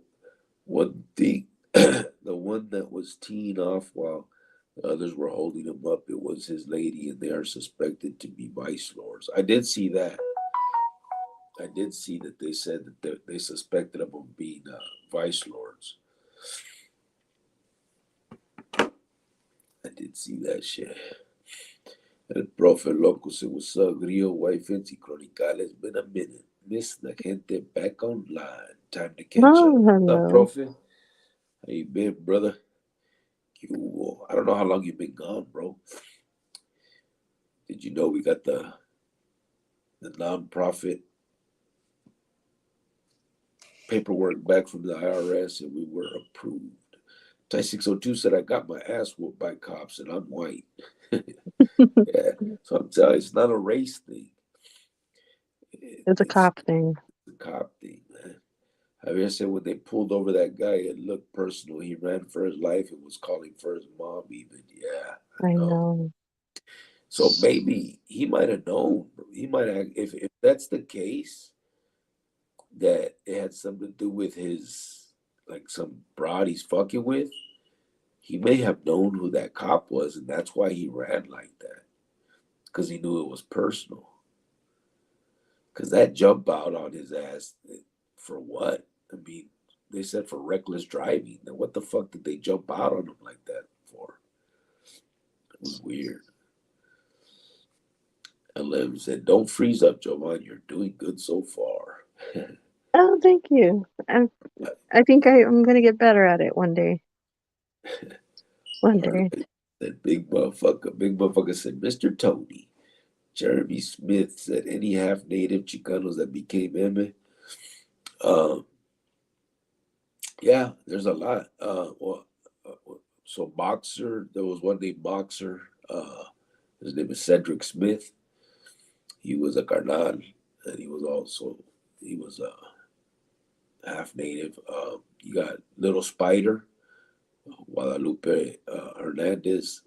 one thing, the one that was teeing off while the others were holding him up, it was his lady, and they are suspected to be vice lords. I did see that. I did see that they said that they suspected him of being vice lords. I did see that shit. El profe loco se what's up, Grio, wife, and Chronicles. It's been a minute. Miss the gente back online. Time to catch Oh, up. What's up, hello. profe? How you been, brother? I don't know how long you've been gone, bro. Did you know we got the nonprofit paperwork back from the IRS and we were approved? Ty 602 said, I got my ass whooped by cops and I'm white. Yeah, so I'm telling you, it's not a race thing. It's a cop thing. It's a cop thing, man. Javier said when they pulled over that guy, it looked personal. He ran for his life and was calling for his mom even. Yeah, I know. So maybe he might have known. He might have, if that's the case, that it had something to do with his, like some broad he's fucking with. He may have known who that cop was, and that's why he ran like that. Because he knew it was personal. Because that jump out on his ass, for what? I mean, they said for reckless driving. Then what the fuck did they jump out on him like that for? It was weird. 11 said, don't freeze up, Jovan. You're doing good so far. Oh, thank you. I think I'm going to get better at it one day. One day. That big motherfucker said, Mr. Tony. Jeremy Smith said, any half-native Chicanos that became Emme? Yeah, there's a lot. So Boxer, there was one named Boxer. His name is Cedric Smith. He was a Carnal, and he was half native. You got Little Spider, Guadalupe Hernandez,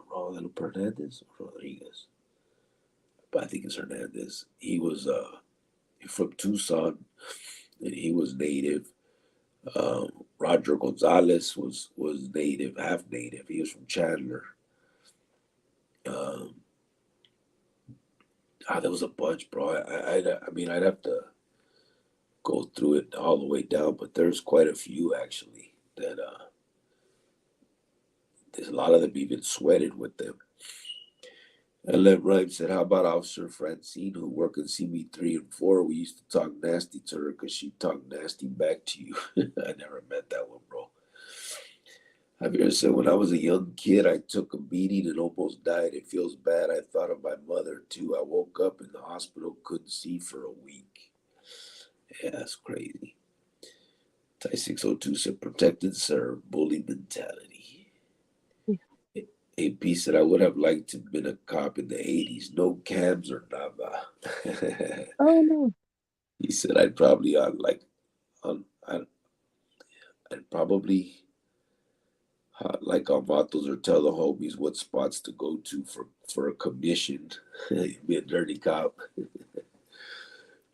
Guadalupe Hernandez or Rodriguez, but I think it's Hernandez. He was from Tucson, and he was native. Roger Gonzalez was native, half native. He was from Chandler. There was a bunch, bro. I mean, I'd have to go through it all the way down, but there's quite a few actually that there's a lot of them even sweated with them. And Len Rhymes said, how about Officer Francine, who worked in CB3 and 4? We used to talk nasty to her because she talked nasty back to you. I never met that one, bro. Javier said, when I was a young kid, I took a beating and almost died. It feels bad. I thought of my mother, too. I woke up in the hospital, couldn't see for a week. Yeah, that's crazy. Ty 602 said, protect and serve, bully mentality. Yeah. AP said, I would have liked to have been a cop in the 80s. No cams or nada. Oh, no. He said, I'd probably I'd probably like on vatos or tell the homies what spots to go to for a commission. Be a dirty cop.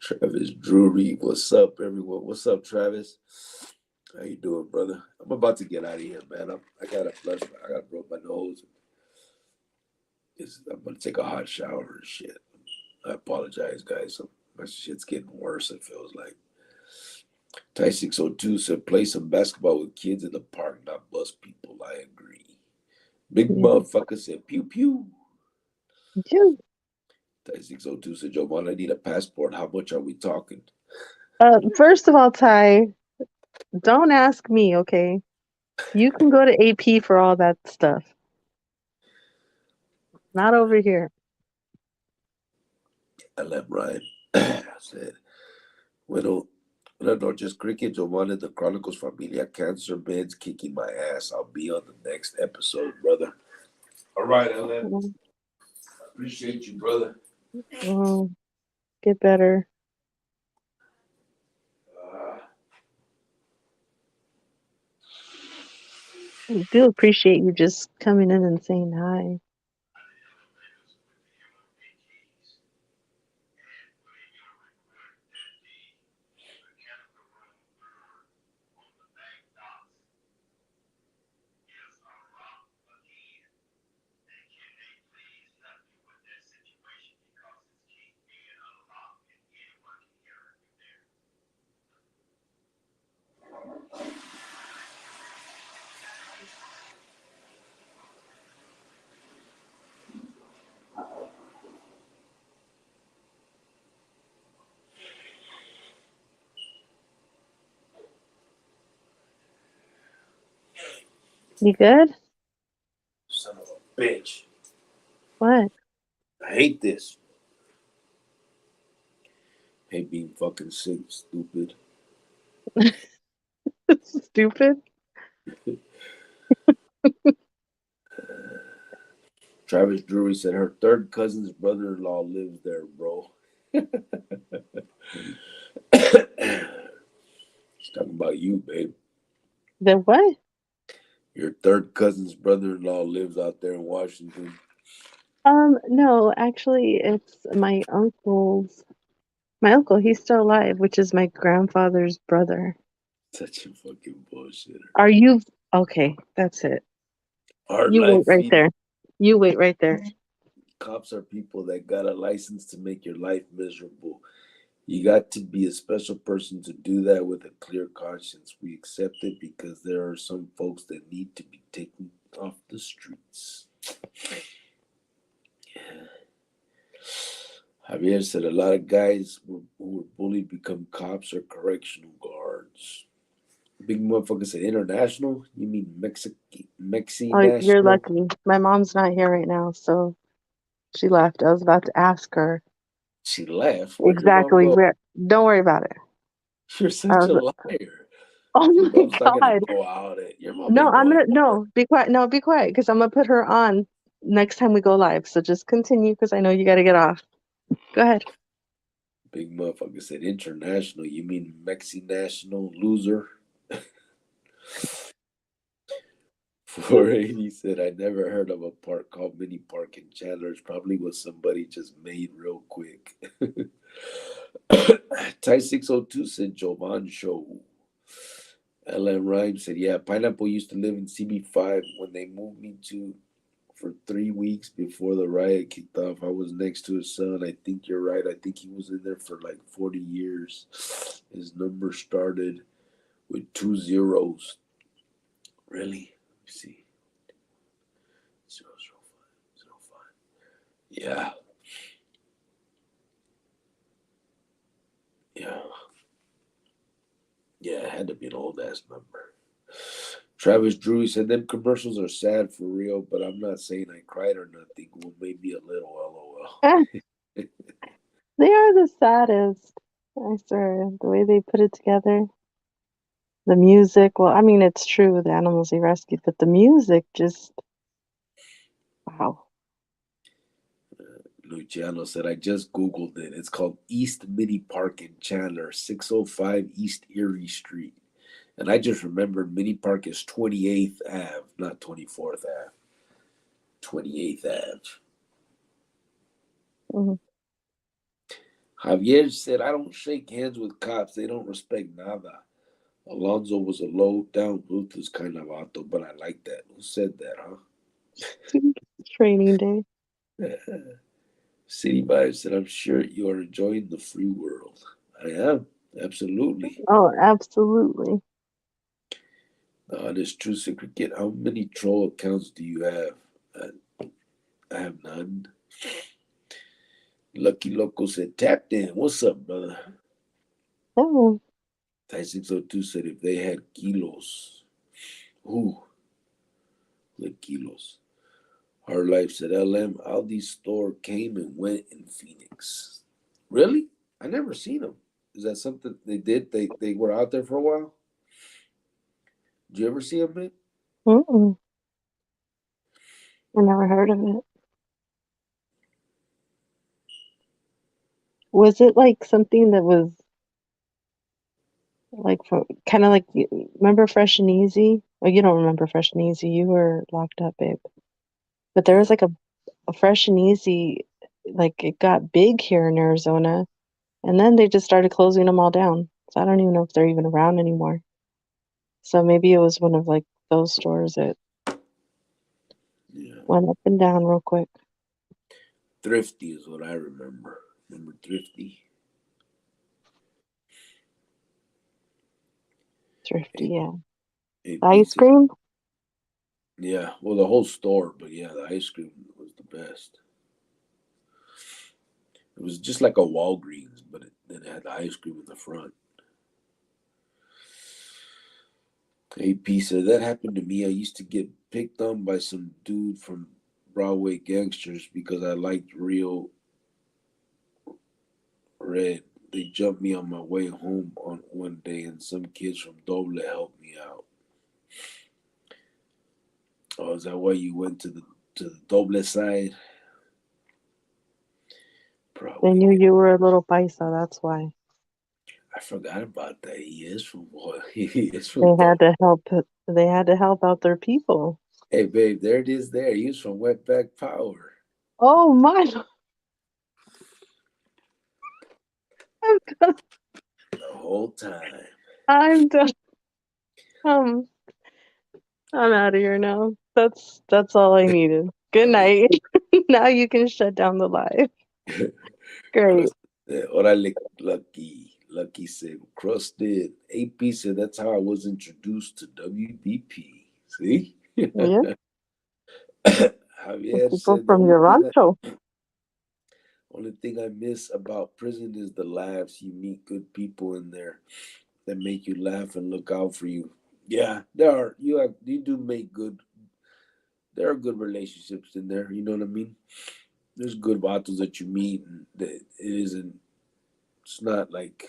Travis Drury, what's up, everyone? What's up, Travis? How you doing, brother? I'm about to get out of here, man. I gotta flush. I gotta blow my nose. I'm gonna take a hot shower and shit. I apologize, guys. My shit's getting worse. It feels like. Ty 602 said, "Play some basketball with kids in the park, not bus people." I agree. Big Yeah. motherfucker said, "Pew pew." Dude. Ty 602 said, "Jovan, I need a passport. How much are we talking?" First of all, Ty, don't ask me, okay? You can go to AP for all that stuff. Not over here. I let Ryan said, Bueno, buenas noches, cricket. Jovan and the Chronicles Familia Cancer Beds kicking my ass. I'll be on the next episode, brother. All right, Ellen. Mm, Appreciate you, brother. Get better. I do appreciate you just coming in and saying hi. You good? Son of a bitch. What? I hate this. Hate being fucking sick, stupid. Stupid? Travis Drury said her third cousin's brother-in-law lives there, bro. She's talking about you, babe. The what? Your third cousin's brother-in-law lives out there in Washington. No, actually, it's my uncle's. My uncle, he's still alive, which is my grandfather's brother. Such a fucking bullshitter. Are you okay? That's it. Hard You wait life. right there. You wait right there. Cops are people that got a license to make your life miserable. You got to be a special person to do that with a clear conscience. We accept it because there are some folks that need to be taken off the streets. Javier said a lot of guys who were bullied become cops or correctional guards. Big motherfucker said international? You mean Mexi Oh, you're national? lucky. My mom's not here right now, so she left. I was about to ask her She left. Where'd your mom exactly go? where. Don't worry about it. You're I such a was, liar. oh Your my mom's not gonna God. go out. Your mom No, ain't I'm going gonna, nowhere. no, be quiet. No, be quiet, because I'm gonna put her on next time we go live. So just continue, because I know you got to get off. Go ahead. Big motherfucker said international. You mean Mexi national loser? 480 said I never heard of a park called Mini Park in Chandler. It's probably what somebody just made real quick. Ty 602 said Jovan Show. LM Rhyme said, yeah, Pineapple used to live in CB5 when they moved me to for 3 weeks before the riot kicked off. I was next to his son. I think you're right. I think he was in there for like 40 years. His number started with 2 zeros. Really? Let me see. 00505. Yeah. Yeah. Yeah, it had to be an old ass number. Travis Drew said them commercials are sad for real, but I'm not saying I cried or nothing. Well, maybe a little, lol. They are the saddest. I swear, the way they put it together. The music, well, I mean, it's true, the animals he rescued, but the music just, wow. Luciano said, I just Googled it. It's called East Mini Park in Chandler, 605 East Erie Street. And I just remembered Mini Park is 28th Ave, not 24th Ave. 28th Ave. Mm-hmm. Javier said, I don't shake hands with cops. They don't respect nada. Alonzo was a low-down, ruthless kind of vato, but I like that. Who said that, huh? Training day. City Vibe said, I'm sure you are enjoying the free world. I am, absolutely. Oh, absolutely. This true secret kid. How many troll accounts do you have? I have none. Lucky Loco said, tapped in. What's up, brother? Oh, Ty 602 said, if they had kilos. Ooh, the kilos. Hard Life said, LM, Aldi's store came and went in Phoenix. Really? I never seen them. Is that something they did? They were out there for a while? Did you ever see them, man? mm-mm. I never heard of it. Was it like something that was like for kind of like remember Fresh and Easy? Oh, you don't remember Fresh and Easy. You were locked up, babe. But there was like a Fresh and Easy, like it got big here in Arizona, and then they just started closing them all down. So I don't even know if they're even around anymore. So maybe it was one of like those stores that Yeah. went up and down real quick. Thrifty is what I remember. Remember Thrifty? Thrifty, yeah. AP Ice said, cream? yeah, well, the whole store, but yeah, the ice cream was the best. It was just like a Walgreens, but then it had the ice cream in the front. AP said, that happened to me. I used to get picked on by some dude from Broadway Gangsters because I liked Real Red. They jumped me on my way home on one day, and some kids from Doble helped me out. Oh, is that why you went to the Doble side? They Probably. knew you were a little paisa, that's why. I forgot about that. He is from what? He is They from had Doble. to help they had to help out their people. Hey, babe, there it is. There, he was from Wetback Power. Oh my I'm done. The whole time. I'm done. Um, I'm out of here now. That's all I needed. Good night. Now you can shut down the live. Great. Orale, Lucky. Lucky said, crusted. AP said, that's how I was introduced to WBP. See? Yeah, Javier people said, the from your rancho. only thing I miss about prison is the laughs. You meet good people in there that make you laugh and look out for you. Yeah, there are. You do make good. There are good relationships in there. You know what I mean? There's good vatos that you meet, and that it isn't. It's not like,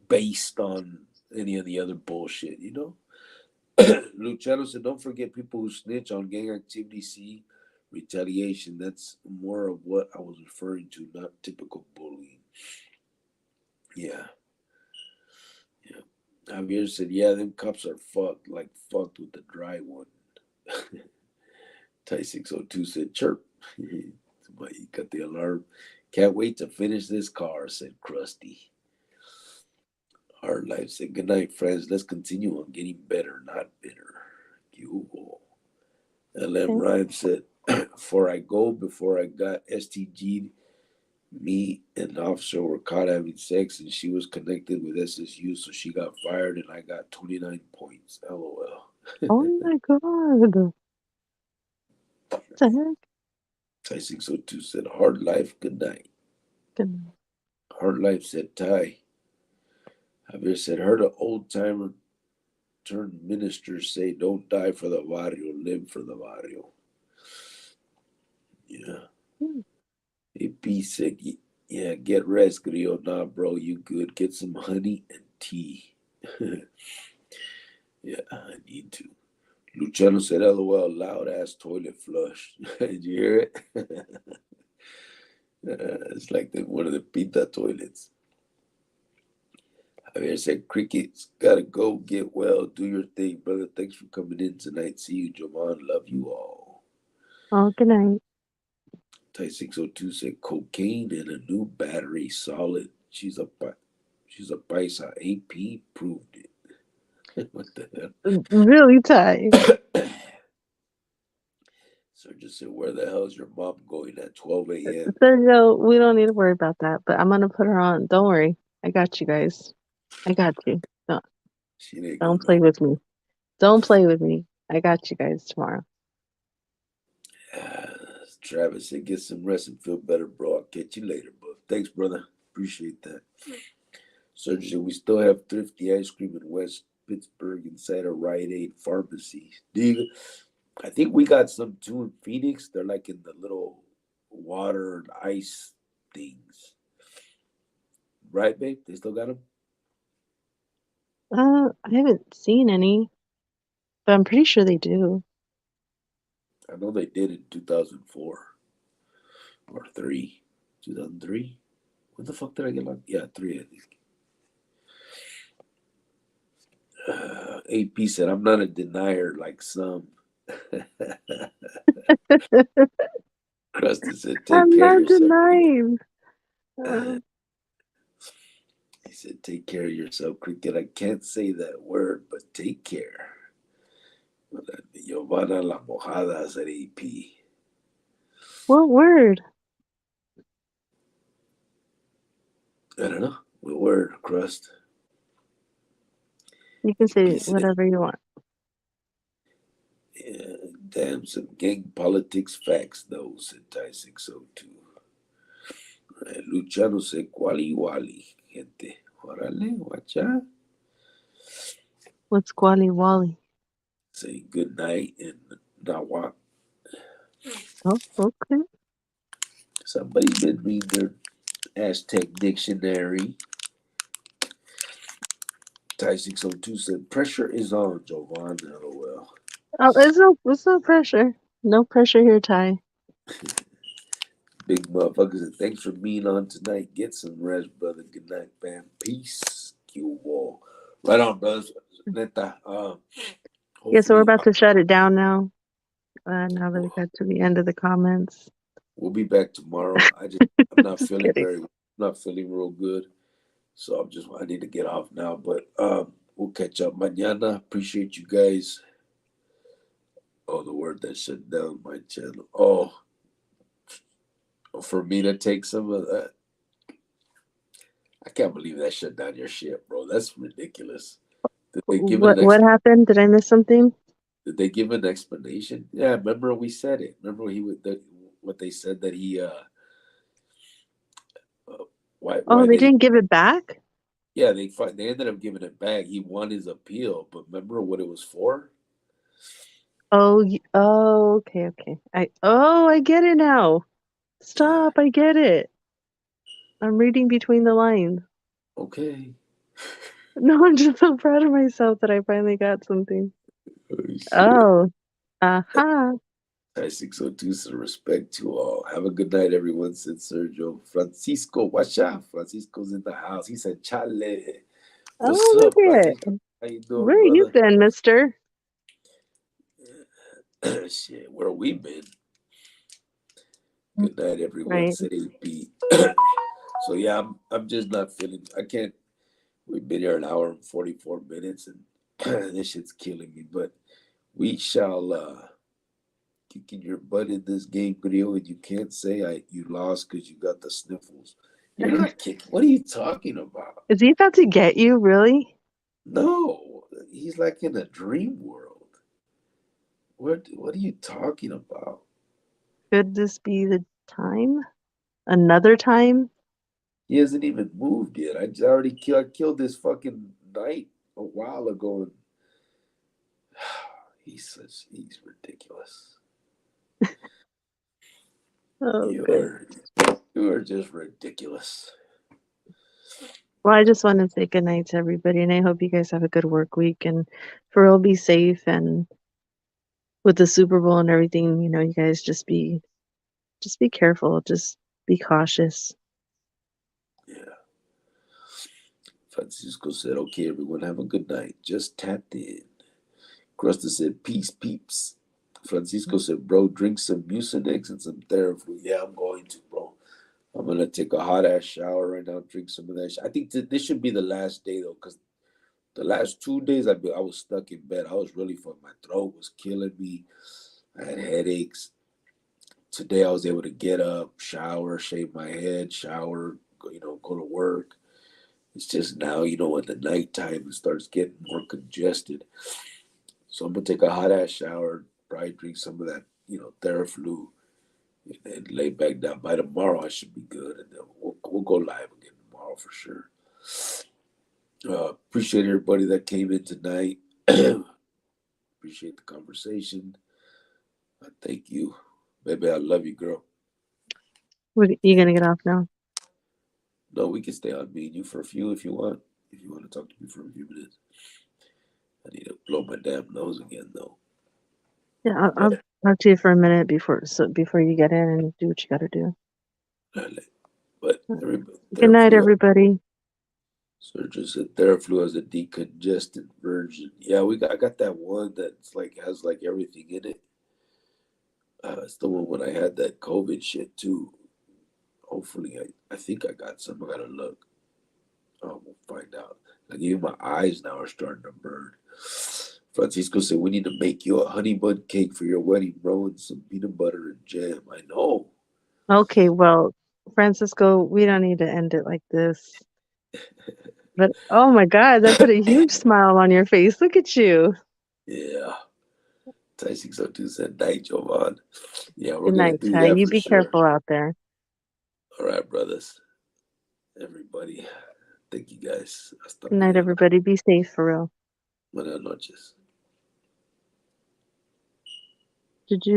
based on any of the other bullshit. Luciano said, "Don't forget people who snitch on gang activity. See retaliation. That's more of what I was referring to, not typical bullying." Yeah. Yeah. Javier said, yeah, them cops are fucked, like fucked with the dry one. Ty 602 said, chirp. Somebody got the alarm. Can't wait to finish this car, said Krusty. Hard Life said, good night, friends. Let's continue on getting better, not bitter. You. LM Okay. Rhyme said, before I got STG'd, me and the officer were caught having sex, and she was connected with SSU, so she got fired, and I got 29 points. LOL. Oh my God. What the heck? Ty 602 said, hard life, good night. Good. Hard life said, Ty. Javier said, heard an old timer turned minister say, don't die for the barrio, live for the barrio. Yeah. AP said, yeah, get rest, Grio. Nah, bro, you good. Get some honey and tea. Yeah, I need to. Luciano said, LOL, loud ass toilet flush. Did you hear it? It's like one of the pita toilets. I said, Cricket's gotta go, get well, do your thing, brother. Thanks for coming in tonight. See you, Jovan. Love you all. Oh, good night. Ty 602 said cocaine and a new battery, solid. She's a paisa. AP proved it. What the hell? Really, Ty? Sergio said, where the hell is your mom going at 12 a.m.? Sergio, we don't need to worry about that, but I'm gonna put her on. Don't worry. I got you guys. I got you. She didn't go Don't play with me. Don't play with me. I got you guys tomorrow. Travis said, get some rest and feel better, bro. I'll catch you later, bro. Thanks, brother. Appreciate that. Sergio said, we still have thrifty ice cream in West Pittsburgh inside a Rite Aid pharmacy. I think we got some too in Phoenix. They're like in the little water and ice things. Right, babe? They still got them? I haven't seen any, but I'm pretty sure they do. I know they did in 2004 or 3. 2003? When the fuck did I get locked? Yeah, 3, I think. AP said, I'm not a denier like some. Krusty said, take I'm care of not yourself. denying. He said, take care of yourself, Cricket. I can't say that word, but take care. Giovanna La Mojada said AP. What word? I don't know. What word, Crust? You can say He said, whatever you want. yeah, damn, some gang politics facts, though, said Ty 602. Luciano said, Quali Wali, gente. Orale, watch out. What's Gwali Wally? Say good night in Nawak. Oh, okay. Somebody's been reading their Aztec dictionary. Ty 602 said, pressure is on, Jovan. LOL. Oh, there's no pressure. No pressure here, Ty. Big motherfucker said, thanks for being on tonight. Get some rest, brother. Good night, fam. Peace. Q wall. Right on, brothers. Neta. Yeah, so we're Hopefully, about to shut it down now. Now that we got to the end of the comments. we'll be back tomorrow. I'm not Just feeling kidding. not feeling real good. So I need to get off now. But we'll catch up mañana. Appreciate you guys. Oh, the word that shut down my channel. Oh, for me to take some of that. I can't believe that shut down your shit, bro. That's ridiculous. Did they give What happened? Did I miss something? Did they give an explanation? Yeah, remember we said it. Remember what they said that he why Oh, they didn't give it back? Yeah, they ended up giving it back. He won his appeal, but remember what it was for? Oh, okay. I get it now. Stop, I get it. I'm reading between the lines. Okay. No, I'm just so proud of myself that I finally got something. Oh, Aha. 602, so respect to all. Have a good night, everyone, said Sergio. Francisco, watch out. Francisco's in the house. He said, Chale. What's Oh, up, look at it. Francisco? How you doing, Where you brother? been, mister? Shit, where we been? Good night, everyone, Right. said AP. So yeah, I'm just not feeling. I can't. We've been here an hour and 44 minutes, and this shit's killing me. But we shall kicking your butt in this game, Grio, and you can't say you lost because you got the sniffles. You're not kicking. What are you talking about? Is he about to get you, really? No, he's like in a dream world. What are you talking about? Could this be the time? Another time? He hasn't even moved yet. I killed this fucking knight a while ago, and he's ridiculous. Oh, You are just ridiculous. well, I just want to say good night to everybody, and I hope you guys have a good work week, and for real, be safe, and with the Super Bowl and everything, you guys just be careful, just be cautious. Yeah. Francisco said, okay, everyone, have a good night. Just tapped in. Crusta said, peace, peeps. Francisco said, bro, drink some Mucinex and some Theraflu. Yeah, I'm going to, bro. I'm going to take a hot ass shower right now, drink some of that. I think this should be the last day, though, because the last 2 days I was stuck in bed. I was really fucked. My throat was killing me. I had headaches. Today I was able to get up, shower, shave my head, shower, go to work. It's just now, at the nighttime it starts getting more congested. So I'm gonna take a hot ass shower, probably drink some of that, Theraflu, and then lay back down. By tomorrow I should be good, and then we'll go live again tomorrow for sure. Appreciate everybody that came in tonight. Appreciate the conversation. Thank you, baby. I love you, girl. You gonna get off now? No, we can stay on me and you for a few if you want. If you want to talk to me for a few minutes. I need to blow my damn nose again, though. Yeah, I'll talk to you for a minute before you get in and do what you got to do. But everybody, good night, everybody. Surgeon said Theraflu has a decongestant version. Yeah, I got that one that's has everything in it. It's the one when I had that COVID shit too. Hopefully, I think I got some. I gotta look. We'll find out. Even my eyes now are starting to burn. Francisco said, we need to make you a honey bun cake for your wedding, bro, and some peanut butter and jam. I know. Okay, well, Francisco, we don't need to end it like this. But, oh my God, that put a huge smile on your face. Look at you. Yeah. Ty 602 said, night, Jovan. Yeah, we're Good going to night, do Ty. that You for be sure. careful out there. All right, brothers. Everybody. Thank you, guys. Good night, everybody. Be safe, for real. Buenas noches. Did you